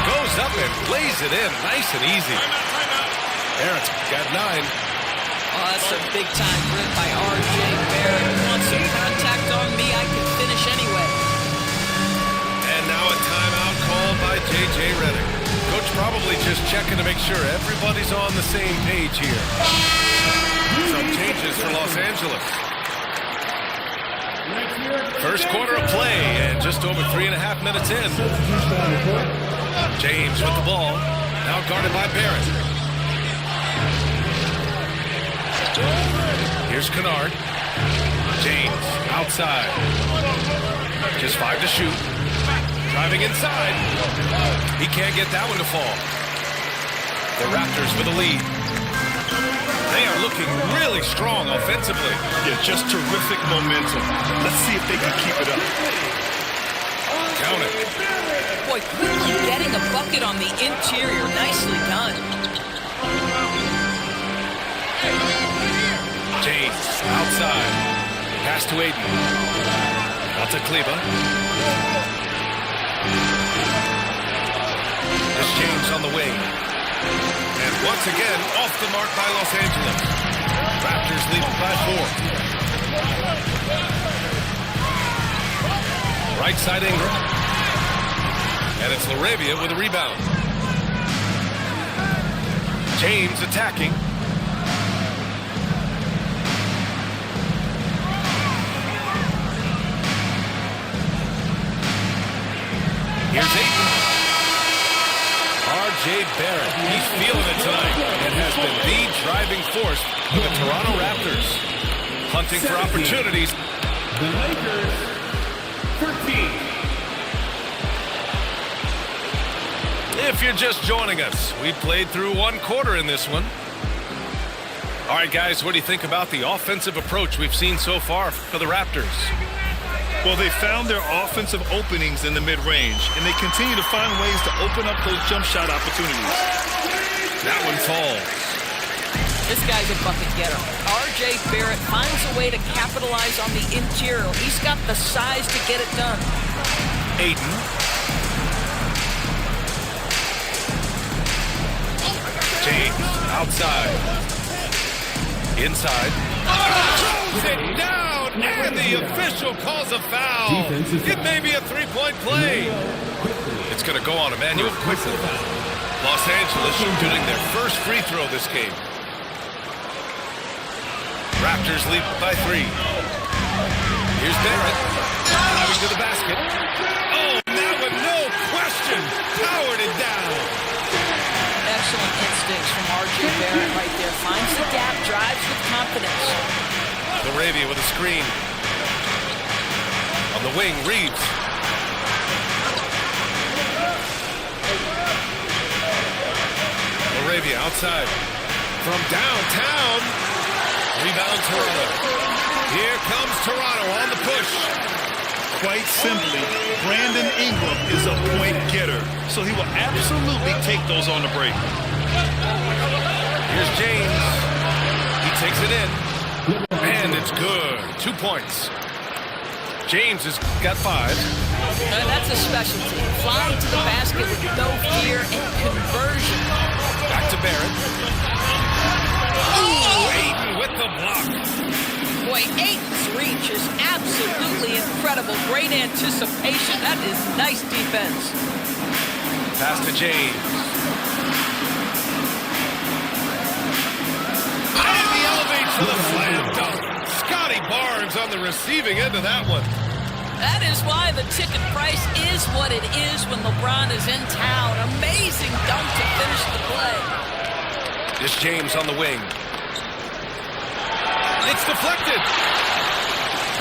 Goes up and lays it in. Nice and easy. Barrett's got 9. Oh, that's a big-time rip by R.J. Barrett. Want some contact on me, I can finish anyway. And now a timeout called by J.J. Redick. Coach probably just checking to make sure everybody's on the same page here. Some changes for Los Angeles. First quarter of play and just over 3.5 minutes in. James with the ball. Now guarded by Barrett. Here's Kennard. James outside. Just 5 to shoot. Driving inside. He can't get that one to fall. The Raptors with a lead. They are looking really strong offensively. Yeah, just terrific momentum. Let's see if they can keep it up. Count it. Boy, quickly getting a bucket on the interior. Nicely done. James outside. Pass to Aiden. Out to Kleba. There's James on the wing. And once again, off the mark by Los Angeles. Raptors lead by 4. Right side Ingram. And it's LaRavia with a rebound. James attacking. Here's Ayton. R.J. Barrett, he's feeling it tonight and has been the driving force for the Toronto Raptors. Hunting for opportunities. The Lakers, 13. If you're just joining us, we played through one quarter in this one. All right, guys, what do you think about the offensive approach we've seen so far for the Raptors? Well, they found their offensive openings in the mid-range, and they continue to find ways to open up those jump shot opportunities. That one falls. This guy's a bucket getter. R.J. Barrett finds a way to capitalize on the interior. He's got the size to get it done. Ayton. James, outside. Inside. Throws it down, and the official calls a foul. It may be a three-point play. It's going to go on Emmanuel quickly. Los Angeles shooting their first free throw this game. Raptors lead by 3. Here's Barrett. Driving to the basket. Oh, now with no question, powered it down. Excellent instincts from R.J. Barrett right there. Finds the gap, drives with confidence. Laravia with a screen. On the wing, Reeves. Laravia outside. From downtown. Rebound Toronto. Here comes Toronto on the push. Quite simply, Brandon Ingram is a point getter, so he will absolutely take those on the break. Here's James. He takes it in. And it's good. 2 points. James has got 5. That's a specialty. Flying to the basket with no fear and conversion. Back to Barrett. Oh, Ayton with the block. Boy, Ayton's reach is absolutely incredible. Great anticipation. That is nice defense. Pass to James. And he elevates for the slam dunk. Scotty Barnes on the receiving end of that one. That is why the ticket price is what it is when LeBron is in town. Amazing dunk to finish the play. This James on the wing. It's deflected.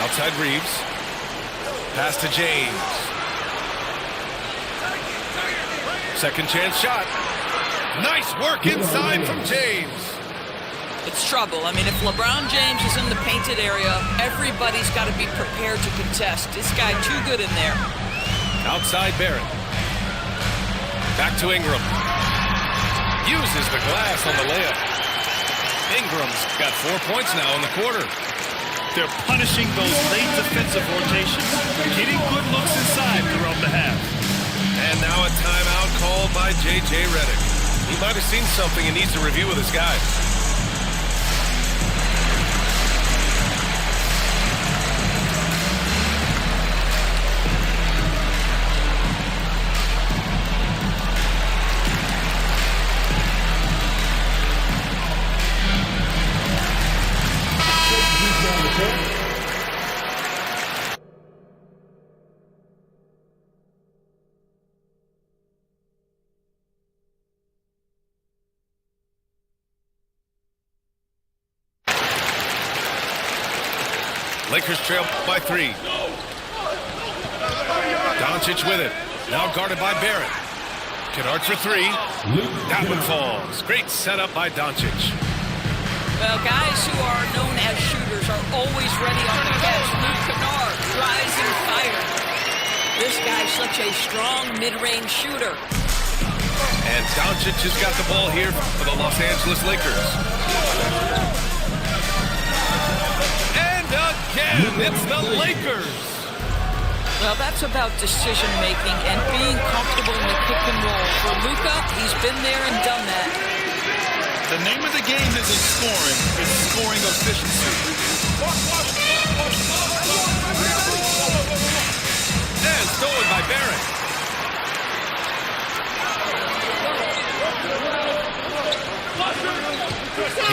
Outside Reeves. Pass to James. Second chance shot. Nice work inside from James. It's trouble. I mean, if LeBron James is in the painted area, everybody's got to be prepared to contest. This guy too good in there. Outside Barrett. Back to Ingram. Uses the glass on the layup. Ingram's got 4 points now in the quarter. They're punishing those late defensive rotations, getting good looks inside throughout the half. And now a timeout called by J.J. Redick. He might have seen something and needs to review with his guys. Lakers trail by 3. Doncic with it. Now guarded by Barrett. Kennard for 3. That one falls. Great setup by Doncic. Well, guys who are known as shooters are always ready on the catch. Luke Kennard, rising fire. This guy's such a strong mid-range shooter. And Doncic has got the ball here for the Los Angeles Lakers. Again, it's the Lakers. Well, that's about decision-making and being comfortable in the pick and roll. For Luka, he's been there and done that. The name of the game isn't scoring, it's scoring efficiency. And stolen by Barrett.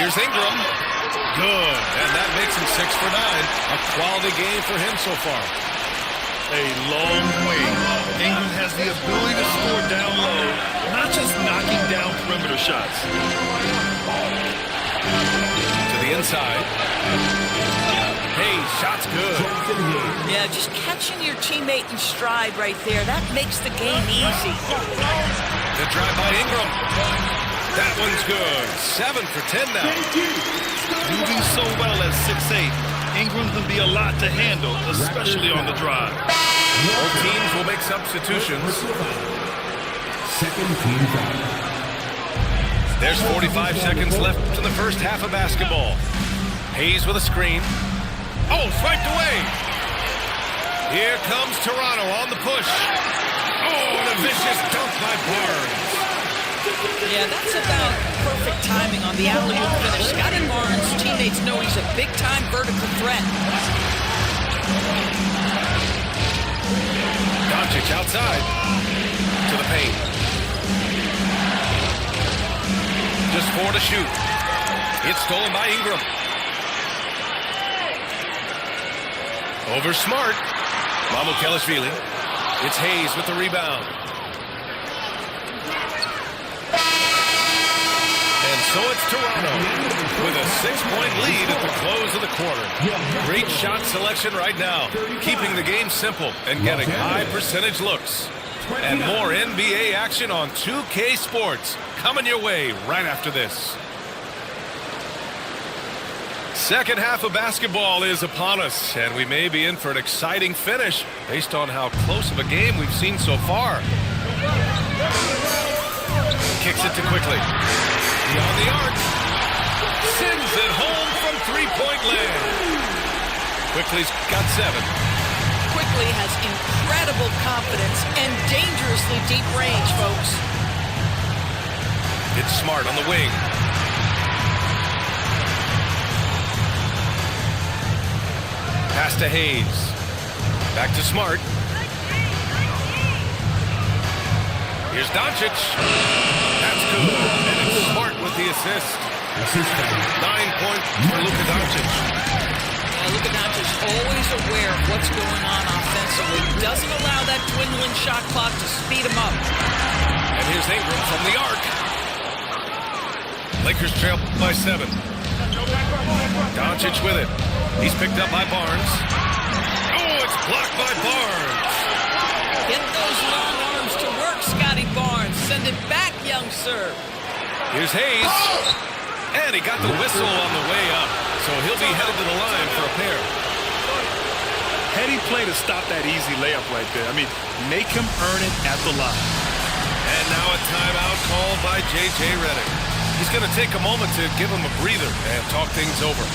Here's Ingram. Good. And that makes him 6 for 9. A quality game for him so far. A long way. Ingram has the ability to score down low, not just knocking down perimeter shots. To the inside. Hey, shot's good. Yeah, just catching your teammate in stride right there. That makes the game easy. Good drive by Ingram. That one's good. 7 for 10 now. Moving so well at 6'8", Ingram can be a lot to handle, especially on the drive. Both teams will make substitutions. Second team foul. There's 45 seconds left in the first half of basketball. Hayes with a screen. Oh, swiped away. Here comes Toronto on the push. Oh, and a vicious dunk by Barnes. Yeah, that's about perfect timing on the alley-oop finish. Scotty Barnes' teammates know he's a big-time vertical threat. Doncic outside to the paint. Just 4 to shoot. It's stolen by Ingram. Over Smart. Mamukelashvili. It's Hayes with the rebound. And so it's Toronto with a 6-point lead at the close of the quarter. Great shot selection right now, keeping the game simple and getting high percentage looks. And more NBA action on 2K Sports coming your way right after this. Second half of basketball is upon us, and we may be in for an exciting finish based on how close of a game we've seen so far. Kicks it to Quickly. Beyond the arc. Sends it home from three-point land. Quickly's got 7. Quickly has incredible confidence and dangerously deep range, folks. It's Smart on the wing. Pass to Hayes. Back to Smart. Here's Doncic. That's good. And it's Smart with the assist. 9 points for Luka Doncic. Luka Doncic always aware of what's going on offensively. Doesn't allow that dwindling shot clock to speed him up. And here's Ingram from the arc. Lakers trail by 7. Doncic with it. He's picked up by Barnes. Oh, it's blocked by Barnes. Get those long arms to work, Scotty Barnes. Send it back, young sir. Here's Hayes. And he got the whistle on the way up. So he'll be headed to the line for a pair. Heady play to stop that easy layup right there. I mean, make him earn it at the line. And now a timeout called by J.J. Redick. He's going to take a moment to give him a breather and talk things over.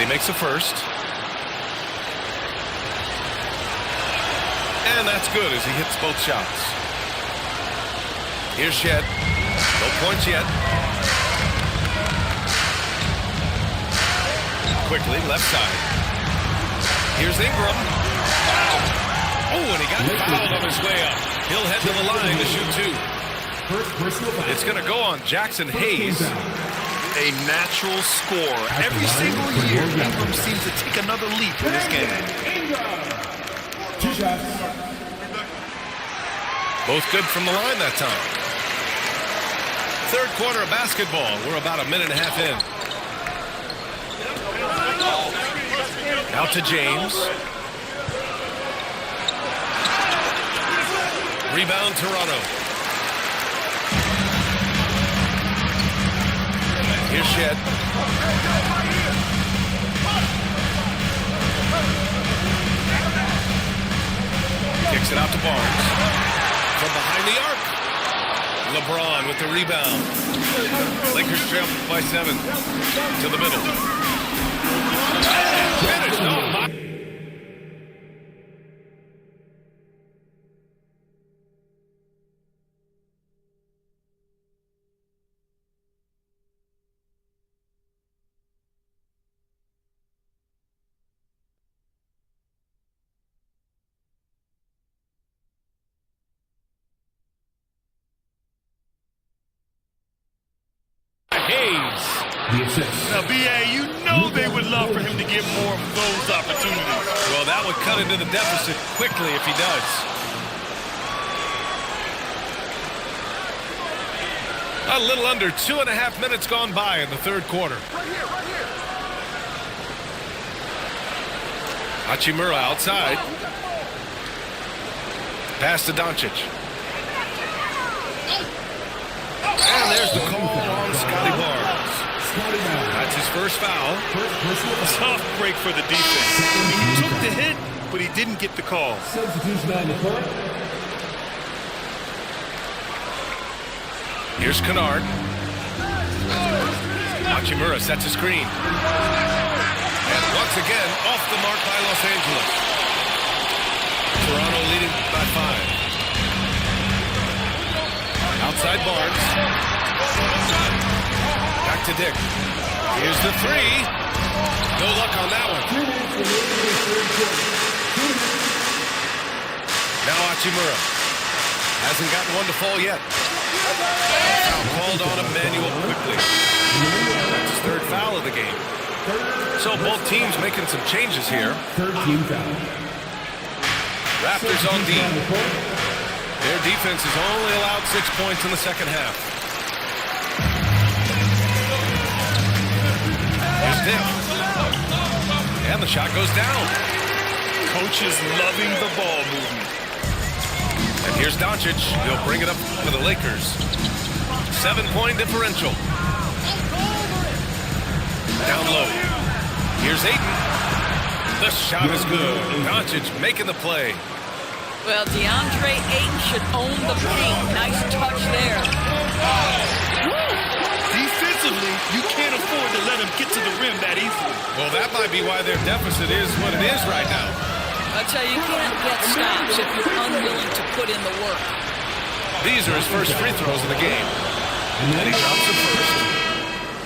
he makes the first. And that's good as he hits both shots. Here's Shed. No points yet. Quickly, left side. Here's Ingram. Oh, and he got fouled on his way up. He'll head to the line to shoot two. It's going to go on Jackson Hayes. A natural scorer. Every single year, Ingram seems to take another leap in this game. Both good from the line that time. Third quarter of basketball. We're about a minute and a half in. Out to James. Rebound Toronto. Here's Shed. Kicks it out to Barnes. From behind the arc. LeBron with the rebound. Lakers trail by 7. To the middle. And finished. Oh, my. Now, B.A., you know they would love for him to get more of those opportunities. Well, that would cut into the deficit quickly if he does. A little under 2.5 minutes gone by in the third quarter. Hachimura outside. Pass to Doncic. And there's the call on Scotty Barnes. That's his first foul. Tough break for the defense. He took the hit, but he didn't get the call. Here's Kennard. Hachimura sets a screen. And once again, off the mark by Los Angeles. Toronto leading by 5. Outside Barnes. Back to Dick. Here's the three. No luck on that one. Now Hachimura. Hasn't gotten one to fall yet. Foul called on Emmanuel quickly. That's his third foul of the game. So both teams making some changes here. Raptors on D. Their defense has only allowed 6 points in the second half. Here's Dick. And the shot goes down. Coach is loving the ball movement. And here's Doncic. He'll bring it up for the Lakers. 7-point differential. Down low. Here's Ayton. The shot is good. Doncic making the play. Well, DeAndre Ayton should own the paint. Nice touch there. Defensively, you can't afford to let him get to the rim that easily. Well, that might be why their deficit is what it is right now. I tell you, you can't get stops if you're unwilling to put in the work. These are his first free throws of the game. And he drops them first.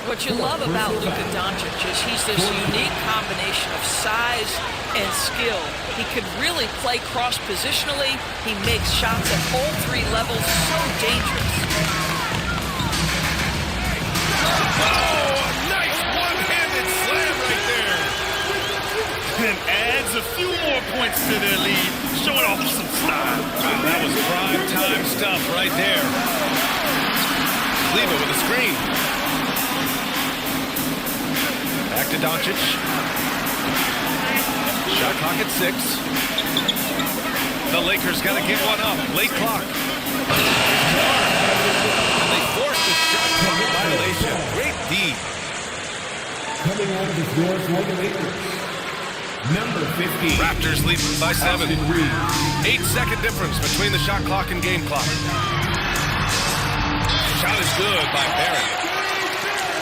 What you love about Luka Doncic is he's this unique combination of size and skill. He could really play cross-positionally. He makes shots at all three levels. So dangerous. Oh, a nice one-handed slam right there. And adds a few more points to their lead, showing off some style. That was prime-time stuff right there. Leave it with a screen. Back to Doncic. Shot clock at 6. The Lakers got to get one up. Late clock. And they forced the shot clock violation. Great D. Coming out of the floor for the Lakers. Number 15. Raptors lead by 7. 8-second difference between the shot clock and game clock. Shot is good by Barrett.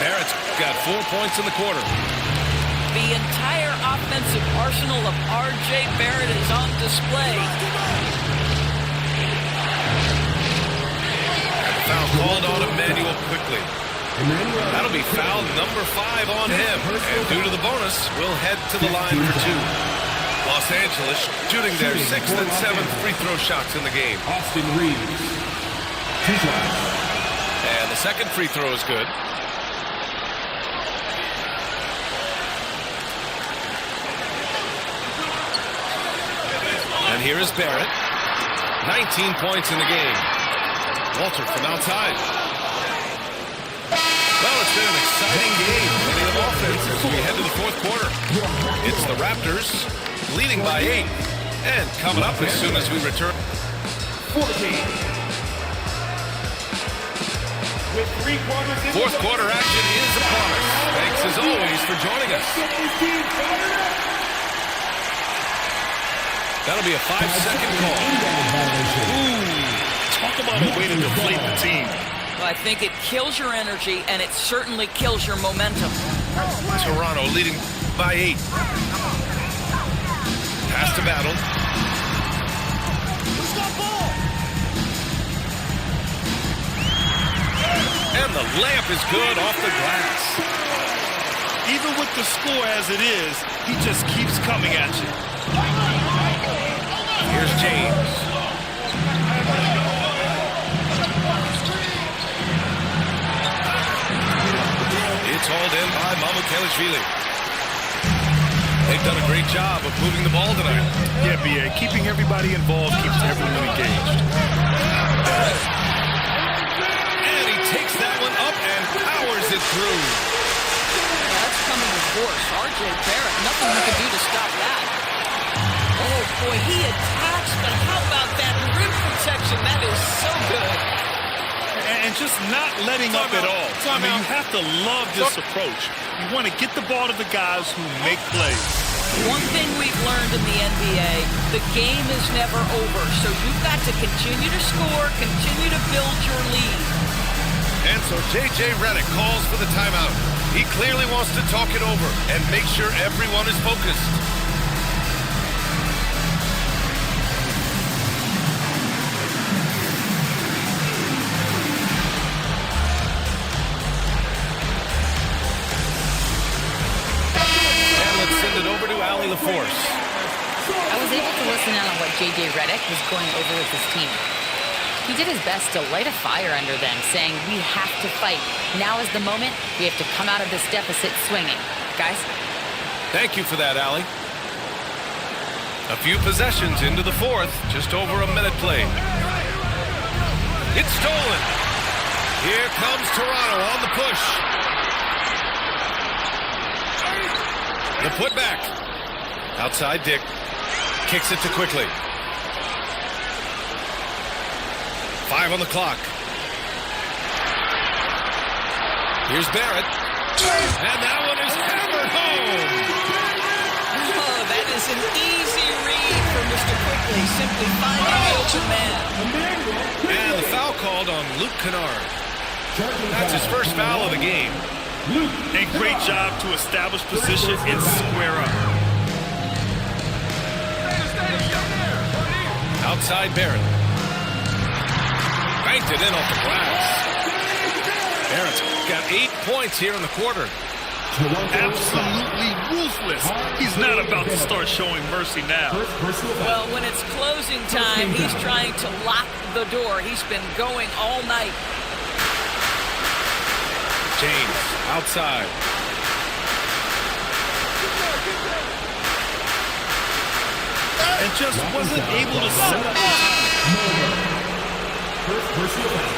Barrett's got 4 points in the quarter. Being offensive arsenal of R.J. Barrett is on display. Foul called on Emmanuel quickly. That'll be foul number 5 on him. And due to the bonus, we'll head to the line for 2. Los Angeles shooting their 6th and 7th free throw shots in the game. Austin Reeves. 2 shots. And the second free throw is good. And here is Barrett. 19 points in the game. Walter from outside. Well, it's been an exciting game. Plenty of offense as we head to the fourth quarter. It's the Raptors leading by 8. And coming up as soon as we return. 14. With 3 quarters in Fourth quarter action is upon us. Thanks as always for joining us. That'll be a 5-second call. Ooh. Talk about a way to deflate the team. Well, I think it kills your energy, and it certainly kills your momentum. Toronto leading by 8. Pass to Battle. And the layup is good off the glass. Even with the score as it is, he just keeps coming at you. Here's James. It's hauled in by Mamukelashvili. They've done a great job of moving the ball tonight. Yeah, B.A. Keeping everybody involved keeps everyone engaged. And he takes that one up and powers it through. That's coming with force. R.J. Barrett, nothing he can do to stop that. Oh, boy, he attacks, but how about that rim protection? That is so good. And just not letting up at all. I mean, you have to love this approach. You want to get the ball to the guys who make plays. One thing we've learned in the NBA, the game is never over. So you've got to continue to score, continue to build your lead. And so J.J. Redick calls for the timeout. He clearly wants to talk it over and make sure everyone is focused. LaForce. I was able to listen in on what J.J. Redick was going over with his team. He did his best to light a fire under them, saying, we have to fight. Now is the moment. We have to come out of this deficit swinging. Guys? Thank you for that, Allie. A few possessions into the fourth, just over a minute played. It's stolen. Here comes Toronto on the push. The putback. Outside Dick. Kicks it to Quickly. 5 on the clock. Here's Barrett. And that one is hammered home. Oh, that is an easy read for Mr. Quickly. Simply finding the open man. And the foul called on Luke Kennard. That's his first foul of the game. A great job to establish position and square up. Outside Barrett. Banked it in off the glass. Barrett's got 8 points here in the quarter. Absolutely ruthless. He's not about to start showing mercy now. Well, when it's closing time, he's trying to lock the door. He's been going all night. James outside. And just wasn't able to set up. First personal foul.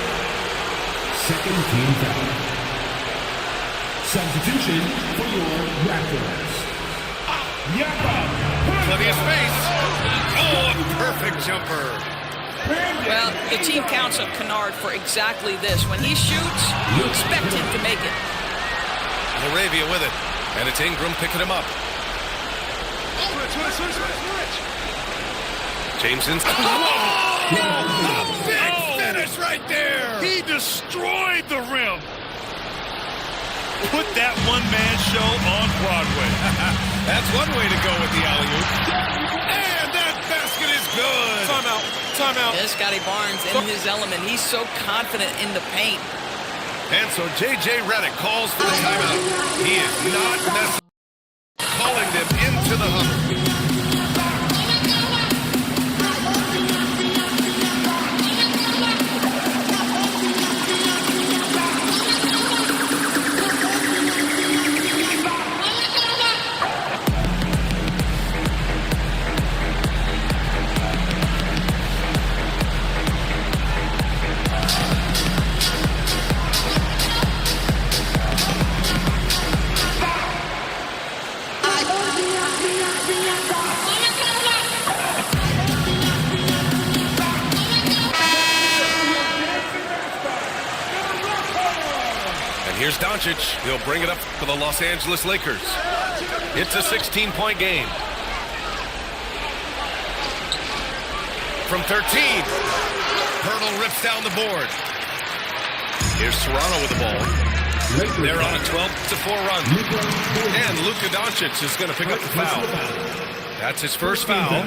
Second team foul. Substitution for your Raptors. Plenty of space. Oh, a perfect jumper. Well, the team counts on Kennard for exactly this. When he shoots, you expect him to make it. Laravia with it. And it's Ingram picking him up. James in. Oh, a big finish right there. He destroyed the rim. Put that one-man show on Broadway. That's one way to go with the alley-oop. And that basket is good. Timeout. Timeout. There's Scotty Barnes in his element. He's so confident in the paint. And so J.J. Redick calls for the timeout. He is not calling them into the huddle. Here's Doncic. He'll bring it up for the Los Angeles Lakers. It's a 16-point game. From 13. Hurdle rips down the board. Here's Toronto with the ball. They're on a 12-4 run. And Luka Doncic is going to pick up the foul. That's his first foul.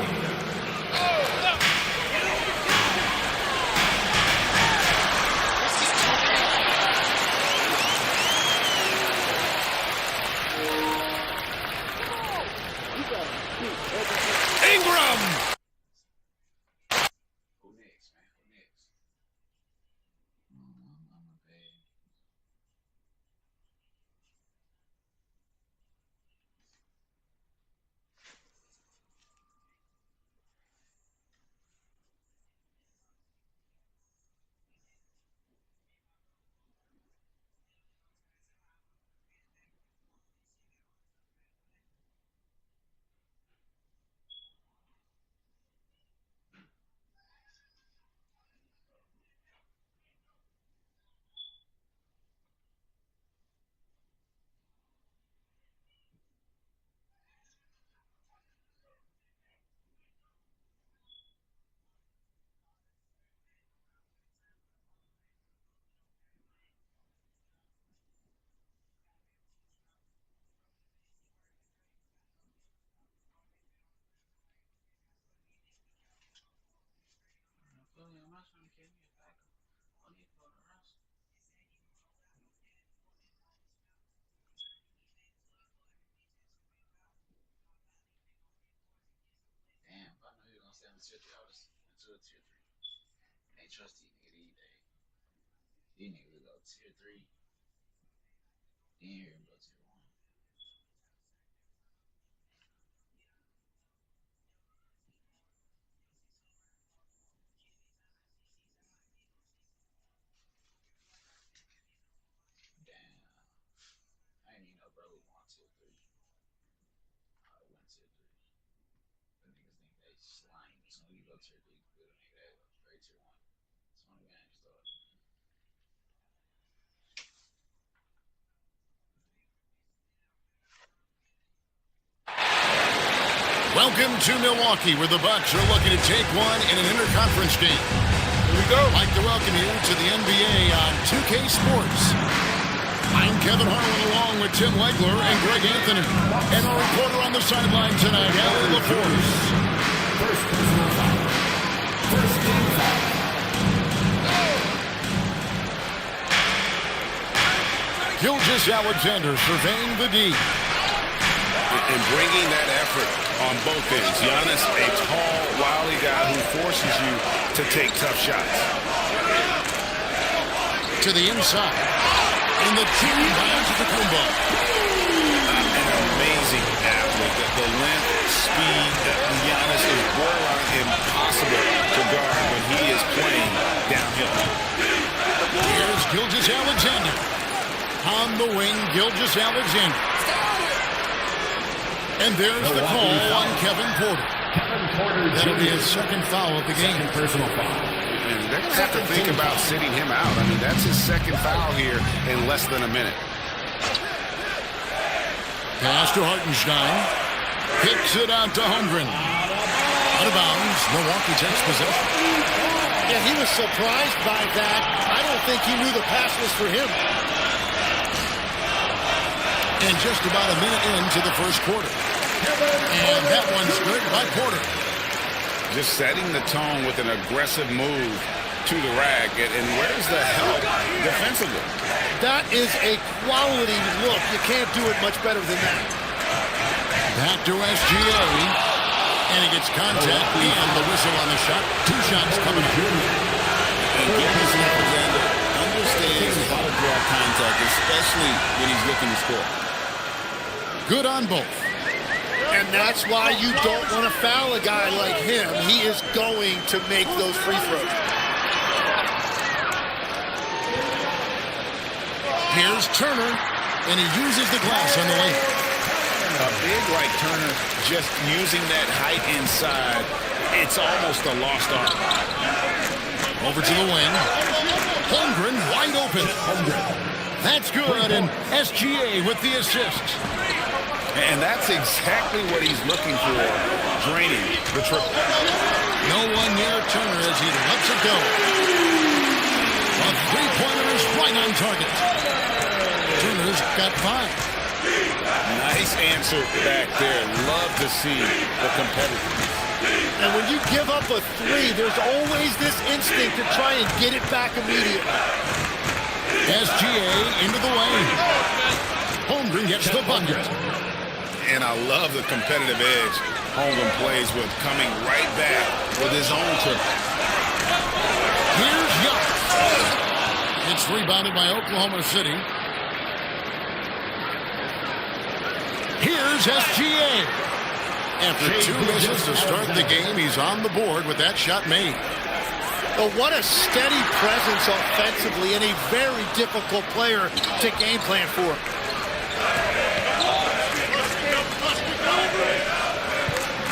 These niggas will go tier 3. Then here we go tier 1. Damn. I ain't even know bro would want tier 3. I went tier 3. The niggas think they slimy. So when you go tier 3, you good nigga that go straight tier 1. It's one games though. Welcome to Milwaukee, where the Bucks are looking to take one in an interconference game. Here we go. I'd like to welcome you to the NBA on 2K Sports. I'm Kevin Harlan, along with Tim Legler and Greg Anthony. And our reporter on the sideline tonight, Allie LaForce. First personal foul. First team foul. Gilgeous-Alexander surveying the D. And bringing that effort on both ends. Giannis, a tall, wily guy who forces you to take tough shots. To the inside. And the team finds the combo. An amazing athlete. The length, speed, Giannis is borderline impossible to guard when he is playing downhill. Here's Gilgeous-Alexander. On the wing, Gilgeous-Alexander. And there's the call on Kevin Porter. That'll be his second foul of the game. Personal foul. And they're going to have to think about sitting him out. I mean, that's his second foul here in less than a minute. Pass to Hartenstein. Kicks it out to Holmgren. Out of bounds. Milwaukee takes possession. Yeah, he was surprised by that. I don't think he knew the pass was for him. And just about a minute into the first quarter. And that one's good by Porter. Just setting the tone with an aggressive move to the rack. And where's the help defensively? That is a quality look. You can't do it much better than that. Back to SGA. And he gets contact and the whistle on the shot. 2 shots coming up. And Gilgeous Alexander understands how to draw contact, especially when he's looking to score. Good on both. And that's why you don't want to foul a guy like him. He is going to make those free throws. Here's Turner, and he uses the glass on the way. A big like Turner, just using that height inside, it's almost a lost art. Over to the wing. Holmgren wide open. That's good, and SGA with the assist. And that's exactly what he's looking for, draining the triple. No one near Turner as he lets it go. A three-pointer is right on target. Turner's got 5. Nice answer back there. Love to see the competitiveness. And when you give up a 3, there's always this instinct to try and get it back immediately. SGA into the lane. Holmgren gets the bucket. And I love the competitive edge Holmgren plays with, coming right back with his own triple. Here's Young. It's rebounded by Oklahoma City. Here's SGA. After 2 misses to start the game, he's on the board with that shot made. But what a steady presence offensively and a very difficult player to game plan for.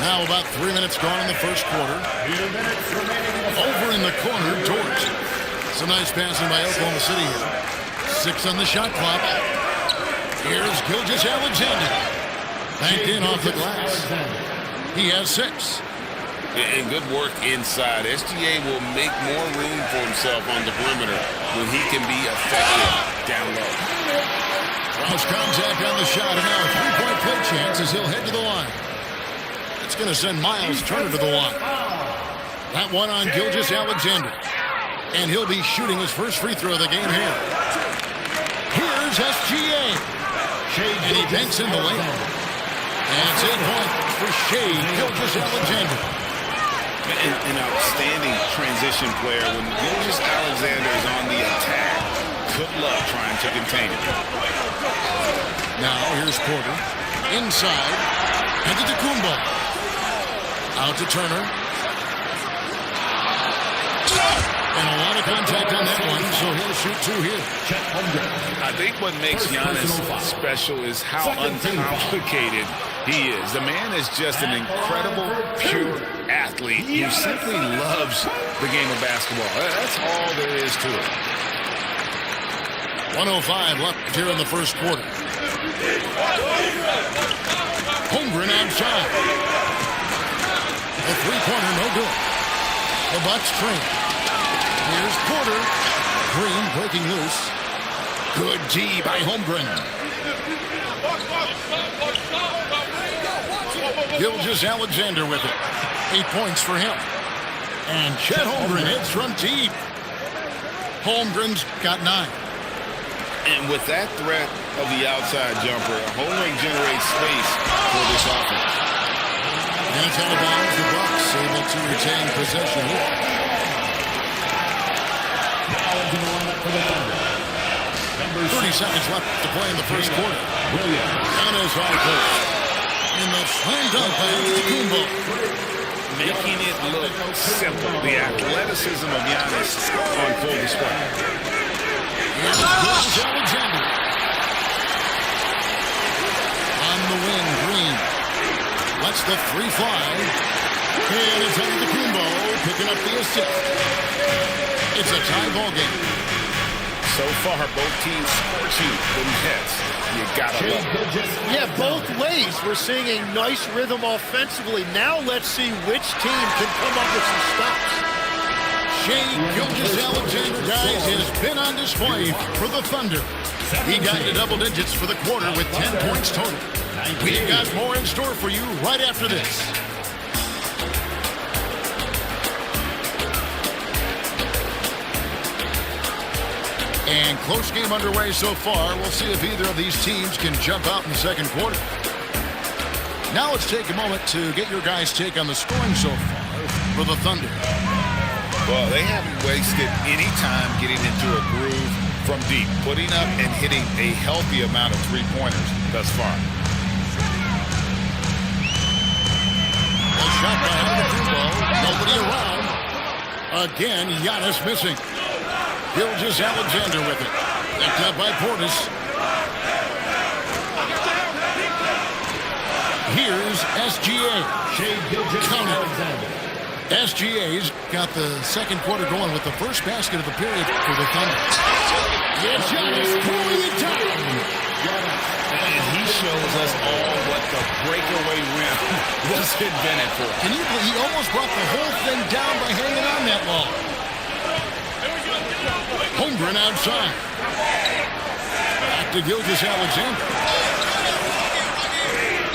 Now about 3 minutes gone in the first quarter. Over in the corner, Dort. It's a nice passing by Oklahoma City here. 6 on the shot clock. Here's Gilgeous Alexander. Banked in off the glass. He has 6. And good work inside. SGA will make more room for himself on the perimeter when he can be effective down low. Cross contact on the shot, and now a 3-point play chance as he'll head to the line. It's going to send Miles Turner to the line. That one on Gilgeous Alexander. And he'll be shooting his first free throw of the game here. Here's SGA. And he banks in the lane. And it's 8 points for Shea Gilgeous-Alexander. An outstanding transition player. When Gilgeous Alexander is on the attack, good luck trying to contain it. Now here's Porter. Inside. And to Kumbo. Out to Turner. And a lot of contact on that one, so he'll shoot 2 here. I think what makes Giannis special is how uncomplicated he is. The man is just an incredible, pure athlete who simply loves the game of basketball. That's all there is to it. 1:05 left here in the first quarter. Holmgren outside. A 3-pointer, no good. The Bucks train. Here's Porter. Green breaking loose. Good D by Holmgren. Gilgeous-Alexander with it. 8 points for him. And Chet Holmgren hits from deep. Holmgren's got 9. And with that threat of the outside jumper, Holmgren generates space for this offense. And it's out of bounds. The Bucks able to retain possession here. 30 seconds left to play in the first quarter. And as high coach. In the slam dunk by Kumbo. Making it look simple. The athleticism of Giannis on full display. Here's Gilgeous-Alexander. On the wing, Green. Lets the 3 fly. And it's under the Kumbo, picking up the assist. It's a tie ball game. So far, both teams scorching the Nets. You gotta love it. Yeah, both ways. We're seeing a nice rhythm offensively. Now let's see which team can come up with some stops. Shea Gilgeous-Alexander, guys, has been on display for the Thunder. He got to double digits for the quarter with 10 points total. We've got more in store for you right after this. And close game underway so far. We'll see if either of these teams can jump out in the second quarter. Now let's take a moment to get your guys' take on the scoring so far for the Thunder. Well, they haven't wasted any time getting into a groove from deep, putting up and hitting a healthy amount of three-pointers thus far. A shot by Antetokounmpo. Nobody around. Again, Giannis missing. Gilgeous-Alexander with it. Picked up by Portis. Here's SGA. Count it. SGA's got the second quarter going with the first basket of the period for the Thunder. Yes, Giannis pulling it down. And he shows us all what the breakaway rim was invented for. Can you believe he almost brought the whole thing down by hanging on that long? Holmgren outside. Back to Gilgeous-Alexander.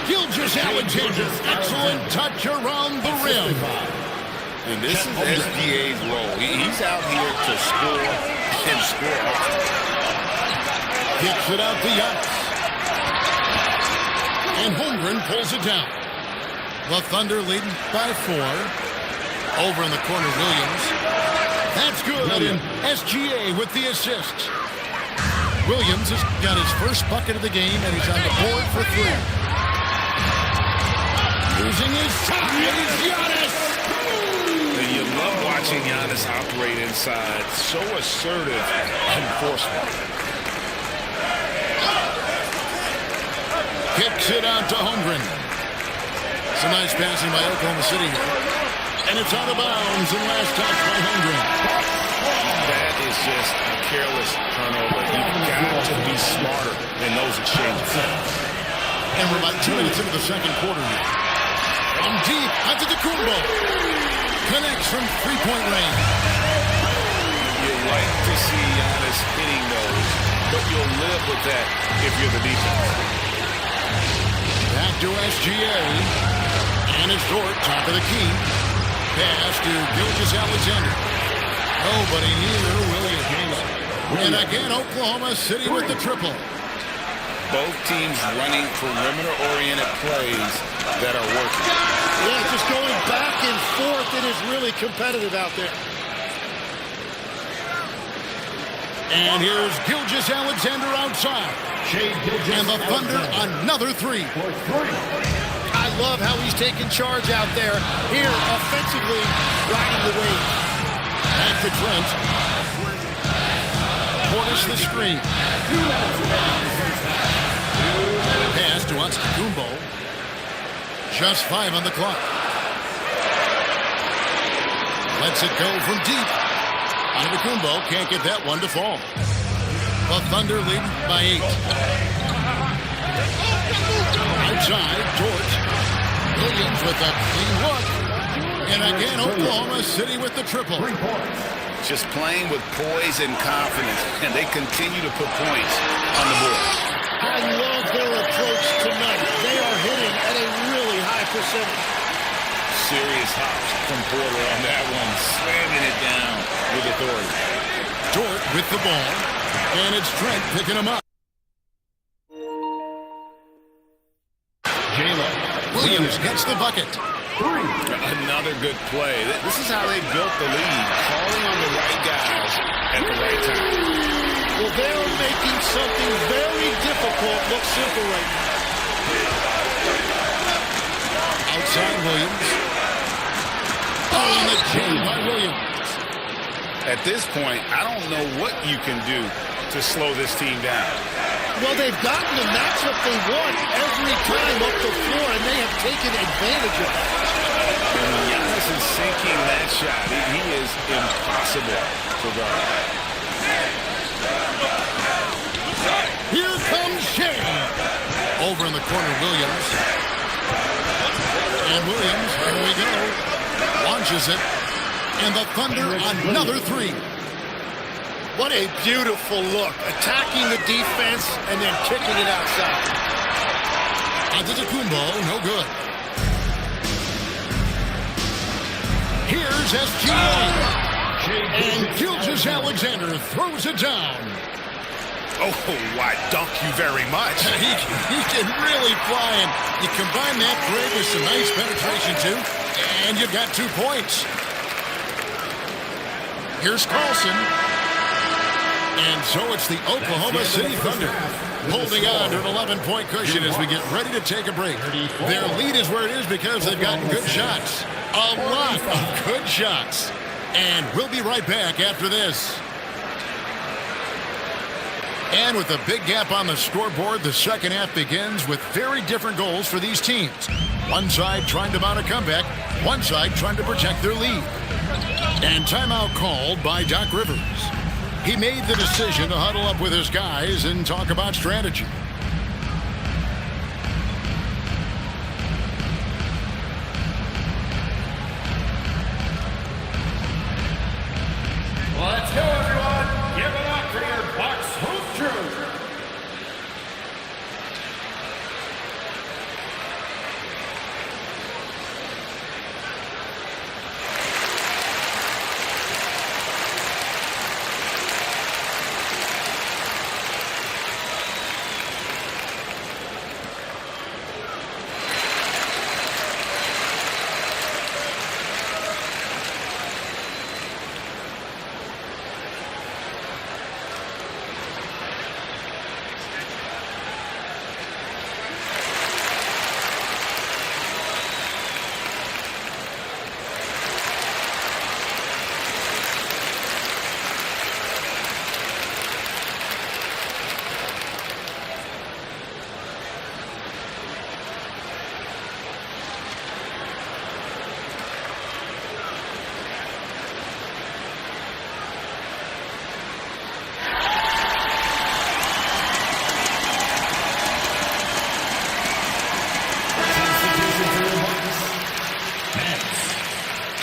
Gilgeous-Alexander. Excellent touch around the rim. And this is SGA's role. He's out here to score and score hard. Kicks it out to Giannis. And Holmgren pulls it down. The Thunder leading by 4. Over in the corner, Williams. That's good. And SGA with the assist. Williams has got his first bucket of the game, and he's on the board for 3. Using his time, it's Giannis. You love watching Giannis operate inside. So assertive and forceful. Kicks it out to Holmgren. Some nice passing by Oklahoma City here. And it's out of bounds and last touch by Holmgren. That is just a careless turnover. You've got to be smarter in those exchanges. And we're about 2 minutes into the second quarter here. From deep, Antetokounmpo. Connects from three-point range. You like to see Giannis hitting those, but you'll live with that if you're the defense. Back to SGA. And it's Dort, top of the key. Pass to Gilgeous-Alexander. Nobody near Williams. And again, Oklahoma City with the triple. Both teams running perimeter-oriented plays that are working. Yeah, just going back and forth. It is really competitive out there. And here's Gilgeous-Alexander outside. And the Thunder, another 3. I love how he's taking charge out there. Here, offensively, riding the wave. Back to Trent. Portis the screen. Pass to Antetokounmpo. Just 5 on the clock. Lets it go from deep. Antetokounmpo can't get that one to fall. The Thunder lead by 8. Outside, George. Williams with a clean look. And again, Oklahoma City with the triple. Just playing with poise and confidence, and they continue to put points on the board. I love their approach tonight. They are hitting at a really high percentage. Serious hops from Porter on that one, slamming it down with authority. Dort with the ball, and it's Trent picking him up. Williams gets the bucket. Another good play. This is how they built the lead, calling on the right guys at the right time. Well, they're making something very difficult look simple right now. Outside Williams. Oh, and the chain by Williams. At this point, I don't know what you can do to slow this team down. Well, they've gotten the matchup they want every time up the floor, and they have taken advantage of that. And Giannis is sinking that shot. He is impossible to guard. Here comes Shea. Over in the corner, Williams. And Williams, here we go. Launches it. And the Thunder, another 3. What a beautiful look. Attacking the defense and then kicking it outside. Antetokounmpo, no good. Here's SGA. And Gilgeous-Alexander throws it down. Oh, why, dunk you very much. He can really fly, and you combine that grade with some nice penetration, too, and you've got 2 points. Here's Carlson. And so it's the Oklahoma City Thunder holding on to an 11-point cushion as we get ready to take a break. Their lead is where it is because they've gotten good shots. A lot of good shots. And we'll be right back after this. And with a big gap on the scoreboard, the second half begins with very different goals for these teams. One side trying to mount a comeback, one side trying to protect their lead. And timeout called by Doc Rivers. He made the decision to huddle up with his guys and talk about strategy. Let's go, everyone. Give it up for your Bucks Hoop Crew.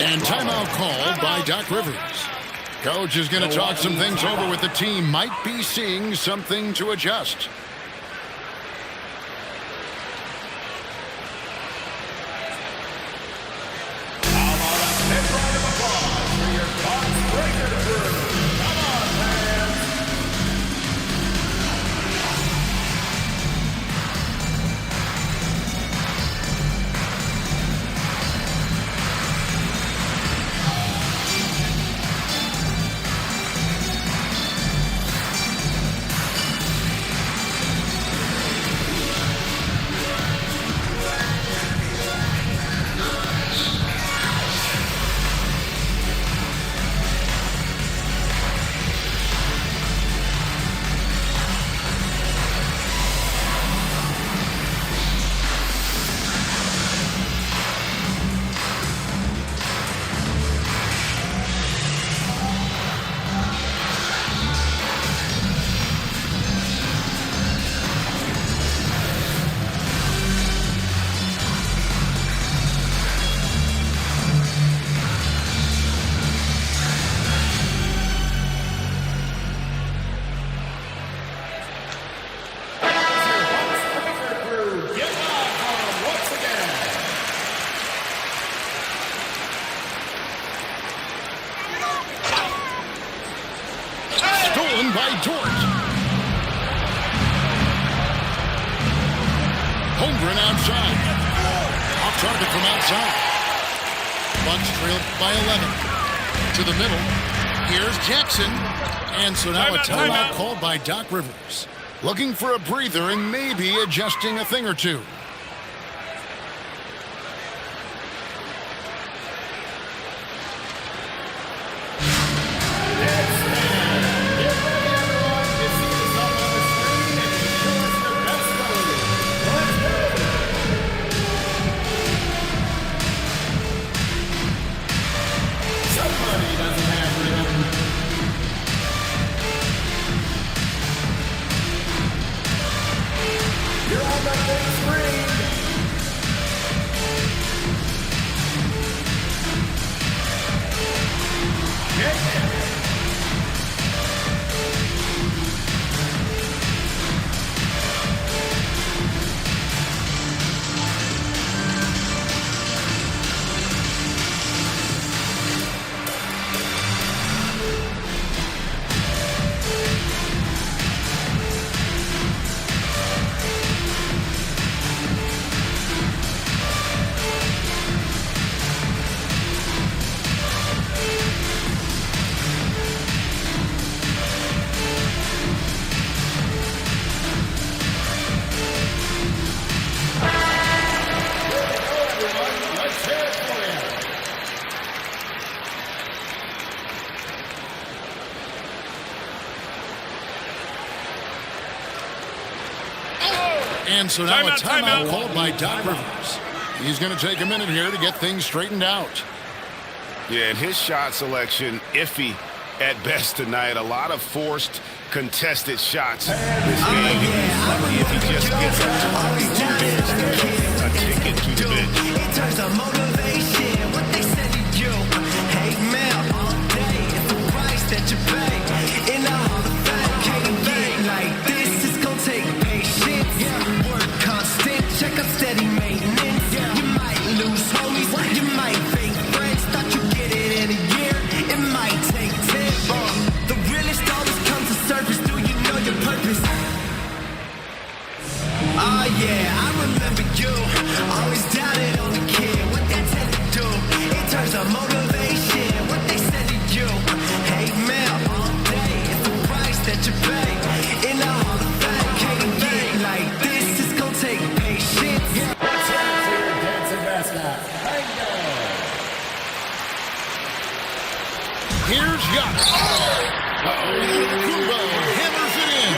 And timeout called by Doc Rivers. Coach is going to talk some things over with the team. Might be seeing something to adjust. By Dort. Holmgren outside. Off target from outside. Bucks trailed by 11. To the middle. Here's Jackson. And so now a timeout called by Doc Rivers. Looking for a breather and maybe adjusting a thing or two. You're on the big screen. And so now a timeout called by Doc Rivers. He's going to take a minute here to get things straightened out. Yeah, and his shot selection, iffy at best tonight. A lot of forced, contested shots. This game, he'd be lucky if he just gets a ticket to the bench. In terms of motivation, what they said to you, hate mail all day. It's the price that you pay. In the Hall of Fame, can't get like this. It's gonna take patience. Work constant, check up steady maintenance. You might lose homies, you might fake friends. Thought you get it in a year, it might take 10. The realest always comes to surface. Do you know your purpose? Oh yeah, I remember you. Always doubted on the kid. What that tend to do in terms of motivation. What they said to you. Hate mail all day. It's the price that you pay. In the Hall of Fame, can't get like this. It's gonna take patience. Here's Giannis. Kubo hammers it in.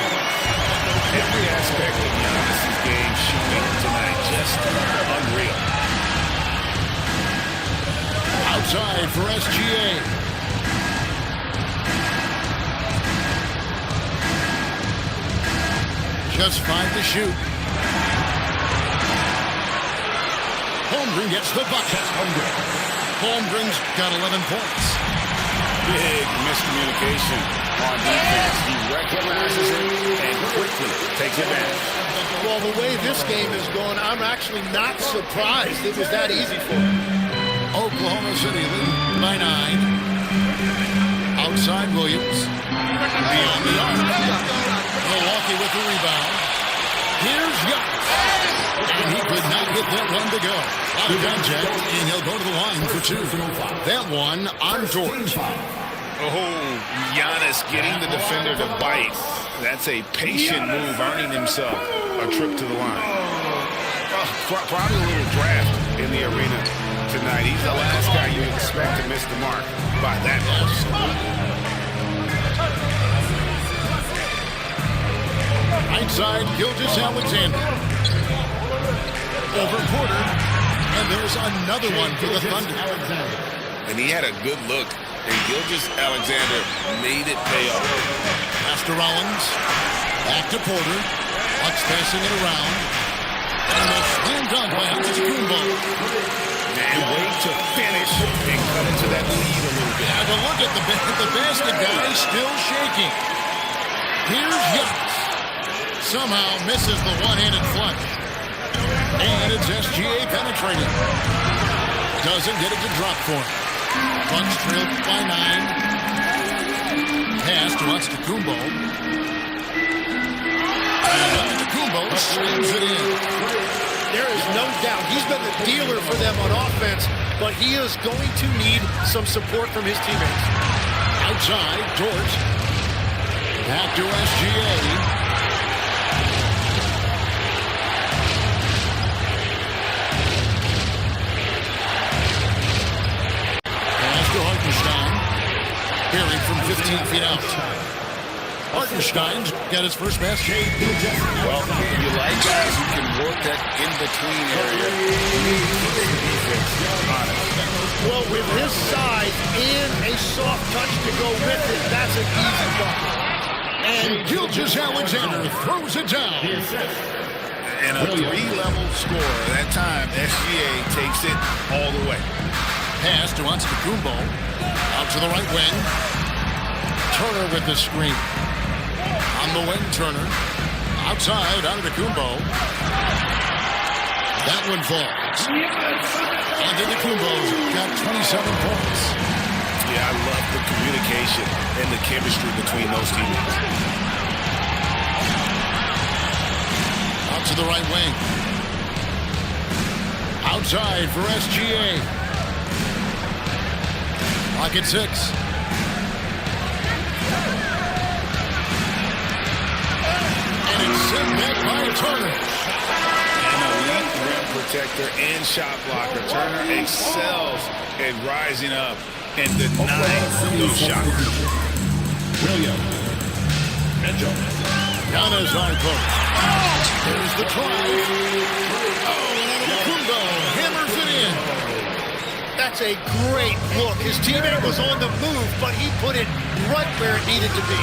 Every aspect of Giannis' game showing tonight, just unreal. Outside for SGA. Just 5 to shoot. Holmgren gets the bucket. Holmgren's got 11 points. Big miscommunication on defense. He recognizes it and quickly takes advantage. Well, the way this game is going, I'm actually not surprised it was that easy for him. Oklahoma City leading by 9. Outside Williams. Beyond the arc. Milwaukee with the rebound. Here's Giannis. And he could not get that one to go. Out of contact, and he'll go to the line for 2. That one on George. Oh, Giannis getting the defender to bite. That's a patient move, earning himself a trip to the line. Probably a little draft in the arena tonight. He's the last guy you expect to miss the mark by that much. Right side, Gilgeous-Alexander. Over Porter. And there's another one for the Thunder. And he had a good look. And Gilgeous-Alexander made it pay off. Pass to Rollins. Back to Porter. Bucks passing it around. And a slam dunk by Antetokounmpo. And wait to finish and cut into that lead a little bit. Have a look at the basket guy still shaking. Here's Giannis. Somehow misses the one-handed flush. And it's SGA penetrating. Doesn't get it to drop for him. Bucks trailed by 9. Pass to Antetokounmpo. And Antetokounmpo slams it in. There is no doubt he's been the dealer for them on offense, but he is going to need some support from his teammates. Outside, George. Back to SGA. Harry from 15 feet out. Hartenstein's got his first basket. Well, you like guys who can work that in-between area. Well, with his size and a soft touch to go with it, that's an easy bucket. And Gilgeous-Alexander throws it down. And a 3-level score. That time, SGA takes it all the way. Pass to Antetokounmpo. Out to the right wing. Turner with the screen. On the wing, Turner. Outside, Antetokounmpo. That one falls. Antetokounmpo's got 27 points. Yeah, I love the communication and the chemistry between those teammates. Out to the right wing. Outside for SGA. Lock at 6. And it's sent back by Turner. An elite rim protector and shot blocker. Turner excels at rising up and denying those shots. Williams. Mitchell. Giannis on post. There's the drive. Oh, and Antetokounmpo hammers it in. That's a great look. His teammate was on the move, but he put it right where it needed to be.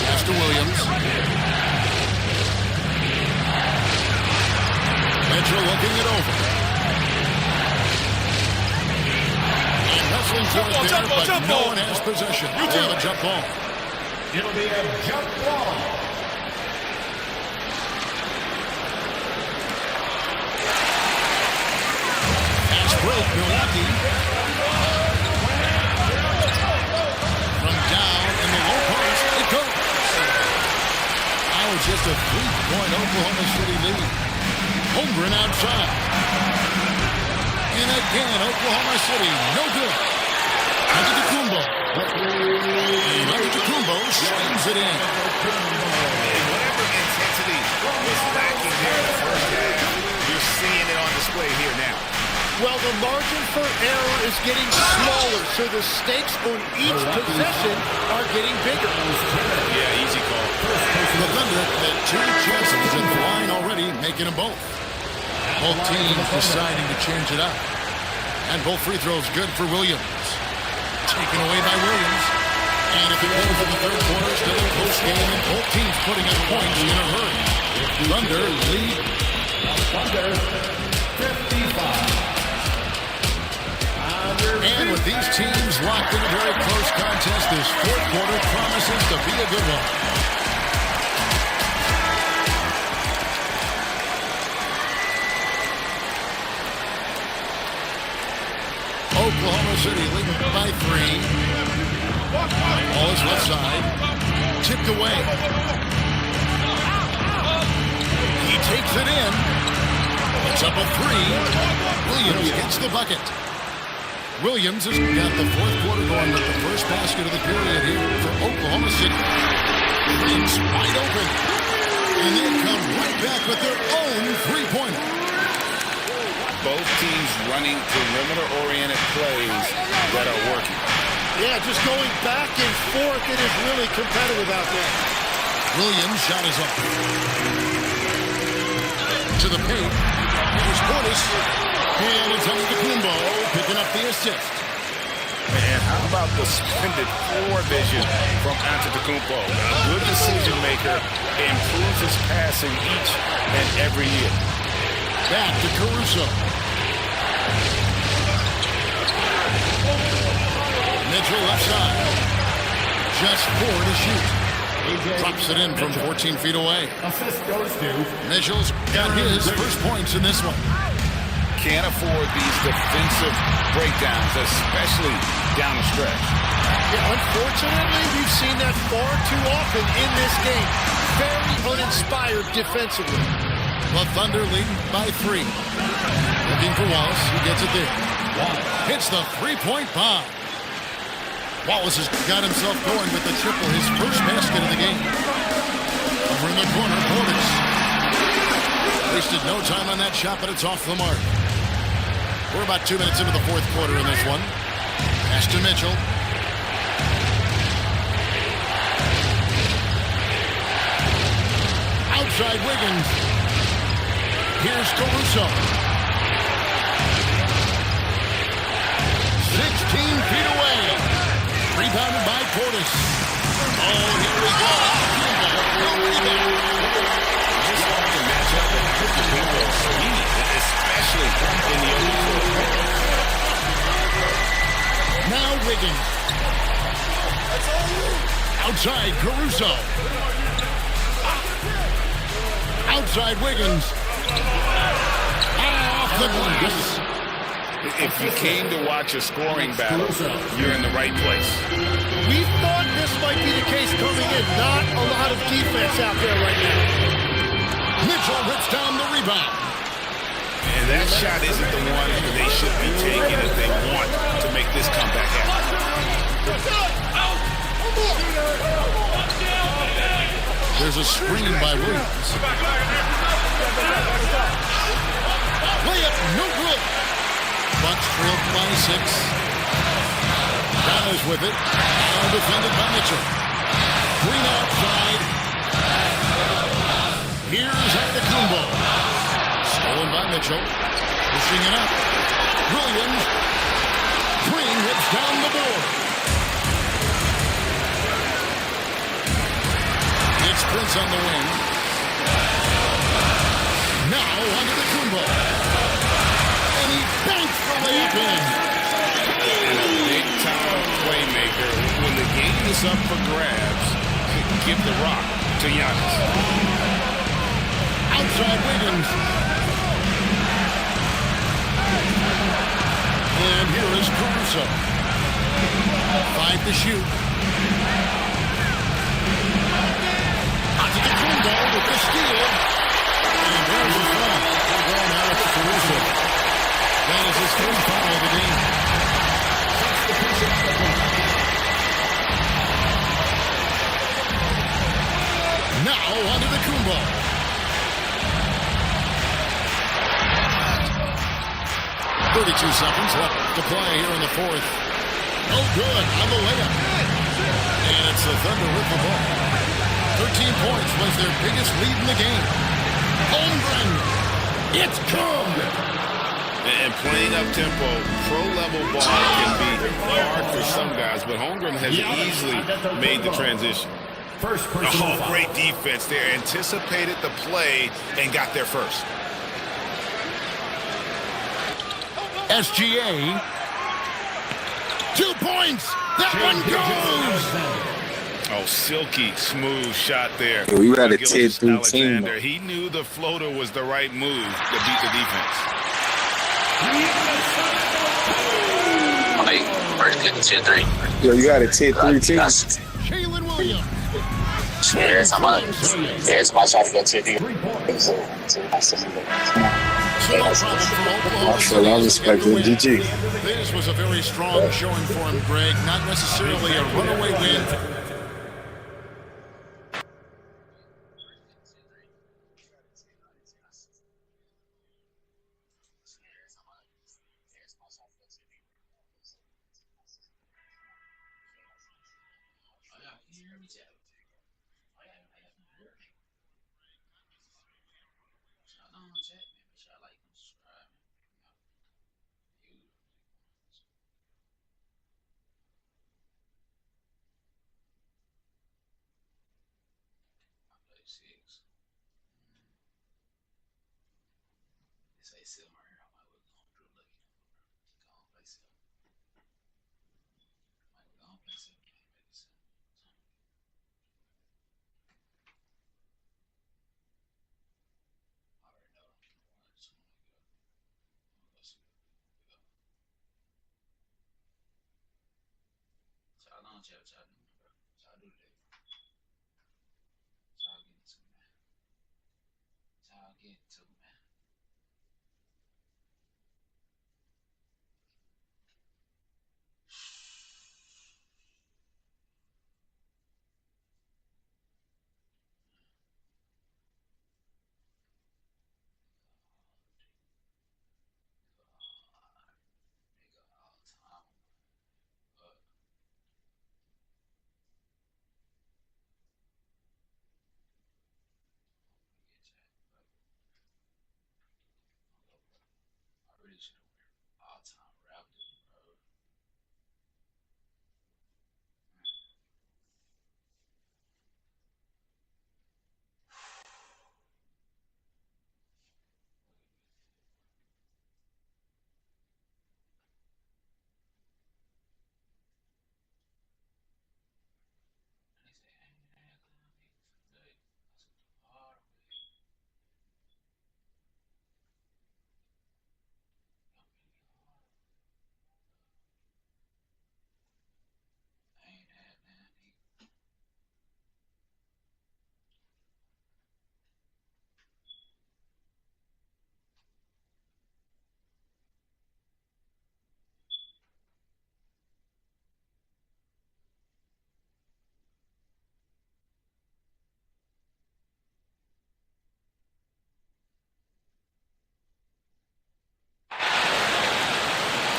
Pass to Williams. Mitchell looking it over. And wrestling for it there, but no one has possession. They have a jump ball. It'll be a jump ball. Pass break, Milwaukee. From down in the low post, it goes. Now it's just a 3-point Oklahoma City lead. Holmgren outside. And again, Oklahoma City, no good. Antetokounmpo. And Antetokounmpo slams it in. Whatever intensity was lacking there in the first half, you're seeing it on display here now. Well, the margin for error is getting smaller, so the stakes on each possession are getting bigger. Yeah, easy call. The Thunder had 2 chances at the line already, making them both. Both teams deciding to change it up. And both free throws good for Williams. Taken away by Williams. And if it goes in the third quarter, still a close game, and both teams putting up points in a hurry. Thunder lead. Thunder 55. And with these teams locked in a very close contest, this fourth quarter promises to be a good one. Oklahoma City leading by 3. Ball is left side. Tipped away. He takes it in. Puts up a 3. Williams gets the bucket. Williams has got the fourth quarter going with the first basket of the period here for Oklahoma City. Things wide open. And they come right back with their own three-pointer. Both teams running perimeter-oriented plays that are working. Yeah, just going back and forth. It is really competitive out there. Williams shot is up. To the paint. Here's Portis. And it's Antetokounmpo picking up the assist. And how about the splendid floor vision from Antetokounmpo? A good decision maker, improves his passing each and every year. Back to Caruso. Mitchell left side. Just 4 to shoot. Drops it in from 14 feet away. Assist goes to Mitchell's got his first points in this one. Can't afford these defensive breakdowns, especially down the stretch. Yeah, unfortunately, we've seen that far too often in this game. Very uninspired defensively. The Thunder leading by 3. Looking for Wallace, who gets it there. Hits the three-point bomb. Wallace has got himself going with the triple, his first basket of the game. Over in the corner, Portis. Wasted no time on that shot, but it's off the mark. We're about 2 minutes into the fourth quarter in this one. Pass to Mitchell. Outside Wiggins. Here's Caruso. 16 feet away. Rebounded by Portis. Oh, here we go. Just like to match up with Antetokounmpo's speed, especially in the open floor. Now Wiggins. Outside Caruso. Outside Wiggins. Off the glass. If you came to watch a scoring battle, you're in the right place. We thought this might be the case coming in. Not a lot of defense out there right now. Mitchell rips down the rebound. And that shot isn't the one they should be taking if they want to make this comeback happen. There's a screen by Williams. Layup, no good. Bucks trailed by 6. Giannis with it. Now defended by Mitchell. Green outside. Here's Antetokounmpo. Stolen by Mitchell. Pushing it up. Williams. Green hits down the board. It's Prince on the wing. Now onto the Kumbo. And he banks the layup in. And a big-time playmaker. When the game is up for grabs, give the rock to Giannis. Outside Wiggins. And here is Caruso. 5 to shoot. Antetokounmpo with the steal. And there's the foul. Going Alex Caruso. That is his first foul of the game. Now onto the Kumbo. .32 seconds left to play here in the fourth. Oh, good on the layup. And it's the Thunder with the ball. 13 points was their biggest lead in the game. Holmgren. It's good. And playing up-tempo, pro-level ball can be hard for some guys, but Holmgren has easily made the transition. Personal great defense there. Anticipated the play and got there first. SGA. 2 points. That one goes. Oh, silky smooth shot there. Yeah, we got a 10-3 team. He knew the floater was the right move to beat the defense. First get the 10-3. Yo, you got a 10-3 team. Jalen Williams. Yeah, it's my shot to go 10-3. I respect it. GG. This was a very strong showing for him, Greg. Not necessarily a runaway win.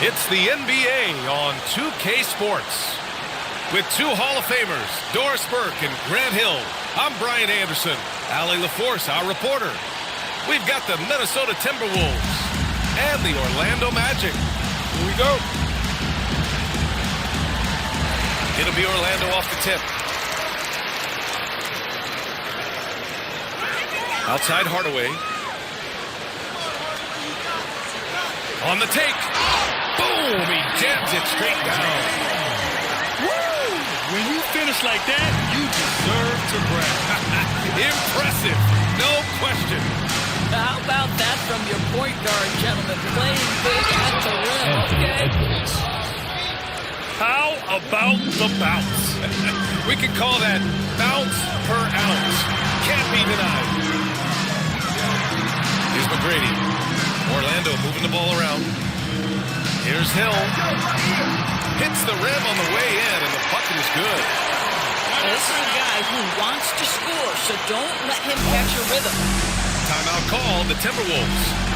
It's the NBA on 2K Sports. With two Hall of Famers, Doris Burke and Grant Hill, I'm Brian Anderson. Allie LaForce, our reporter. We've got the Minnesota Timberwolves and the Orlando Magic. Here we go. It'll be Orlando off the tip. Outside Hardaway. On the take. Boom! He jams it straight down. Woo! When you finish like that, you deserve to brag. Impressive. No question. How about that from your point guard, gentlemen? Playing big at the rim, okay? How about the bounce? We can call that bounce per ounce. Can't be denied. Here's McGrady. Orlando moving the ball around. Here's Hill. Hits the rim on the way in, and the bucket is good. This is a guy who wants to score, so don't let him catch a rhythm. Timeout called, the Timberwolves.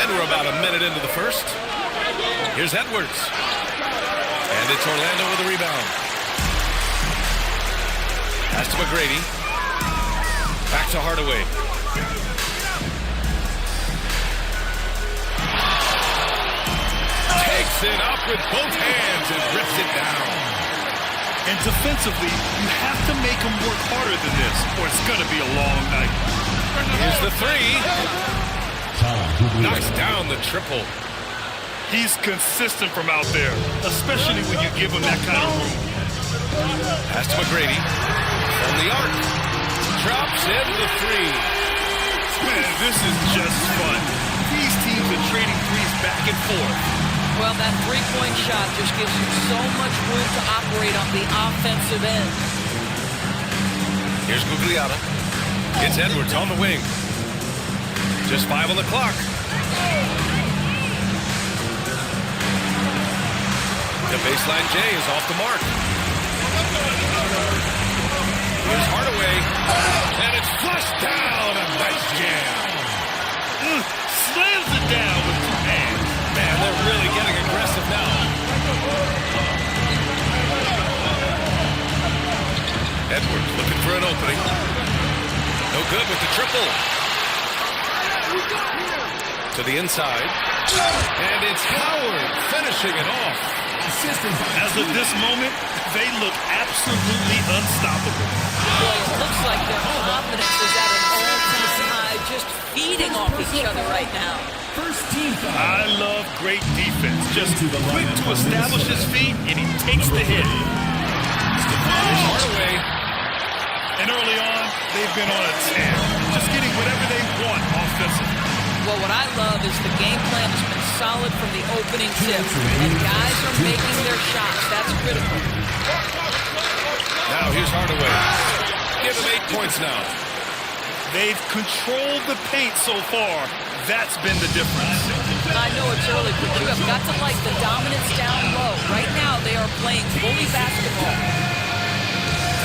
And we're about a minute into the first. Here's Edwards. And it's Orlando with a rebound. Pass to McGrady. Back to Hardaway. Takes it up with both hands and rips it down. And defensively, you have to make him work harder than this, or it's going to be a long night. Here's the three. Knocks down the triple. He's consistent from out there, especially when you give him that kind of room. Pass to McGrady. From the arc. Drops in the three. Man, this is just fun. These teams are trading threes back and forth. Well, that three-point shot just gives you so much room to operate on the offensive end. Here's Gugliotta. It's Edwards on the wing. Just 5 on the clock. The baseline J is off the mark. Here's Hardaway. And it's flushed down. A nice jam. Slams it down with two hands. Man, they're really getting aggressive now. Edwards looking for an opening. No good with the triple. To the inside. And it's Howard finishing it off. As of this moment, they look absolutely unstoppable. Well, it looks like their confidence is at an all-time high, just feeding off each other right now. I love great defense. Just quick to establish his feet, and he takes the hit. Hardaway. And early on, they've been on a tear, just getting whatever they want offensively. Well, what I love is the game plan has been solid from the opening tip, and guys are making their shots. That's critical. Now here's Hardaway. Give him 8 points now. They've controlled the paint so far. That's been the difference. I know it's early, but you have got to like the dominance down low. Right now, they are playing bully basketball.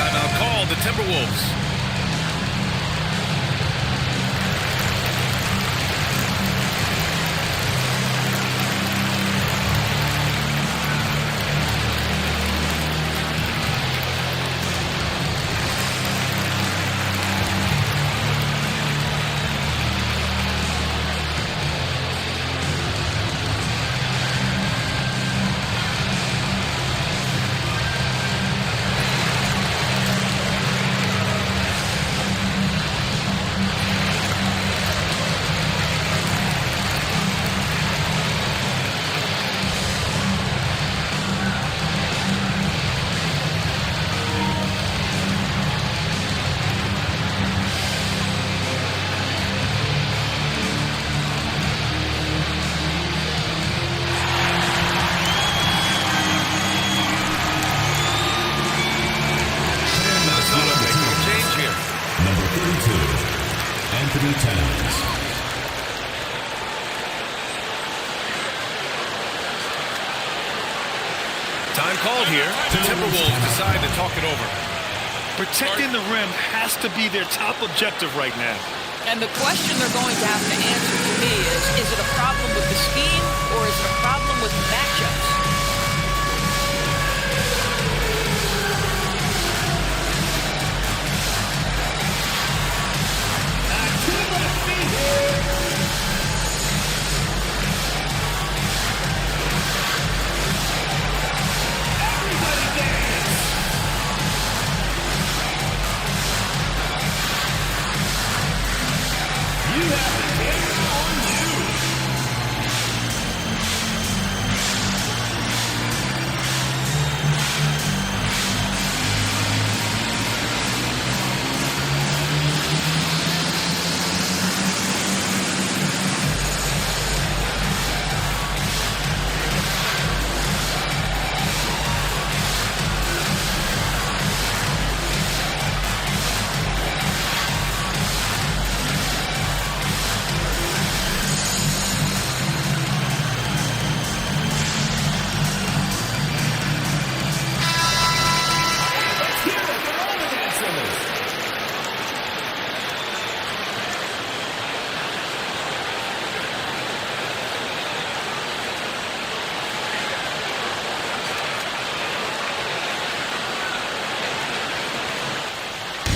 Timeout called, the Timberwolves. Anthony Towns. Time called here. The Timberwolves decide to talk it over. Protecting the rim has to be their top objective right now. And the question they're going to have to answer to me is it a problem with the scheme or is it a problem with matchups?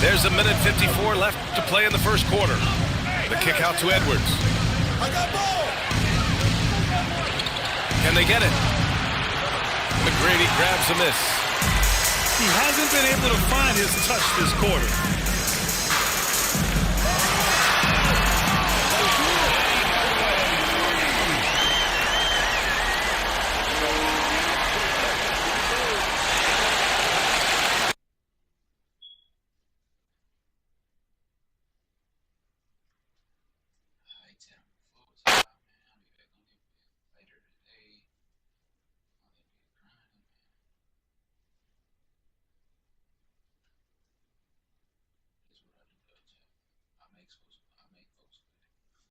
There's a minute 54 left to play in the first quarter. The kick out to Edwards. Can they get it? McGrady grabs a miss. He hasn't been able to find his touch this quarter.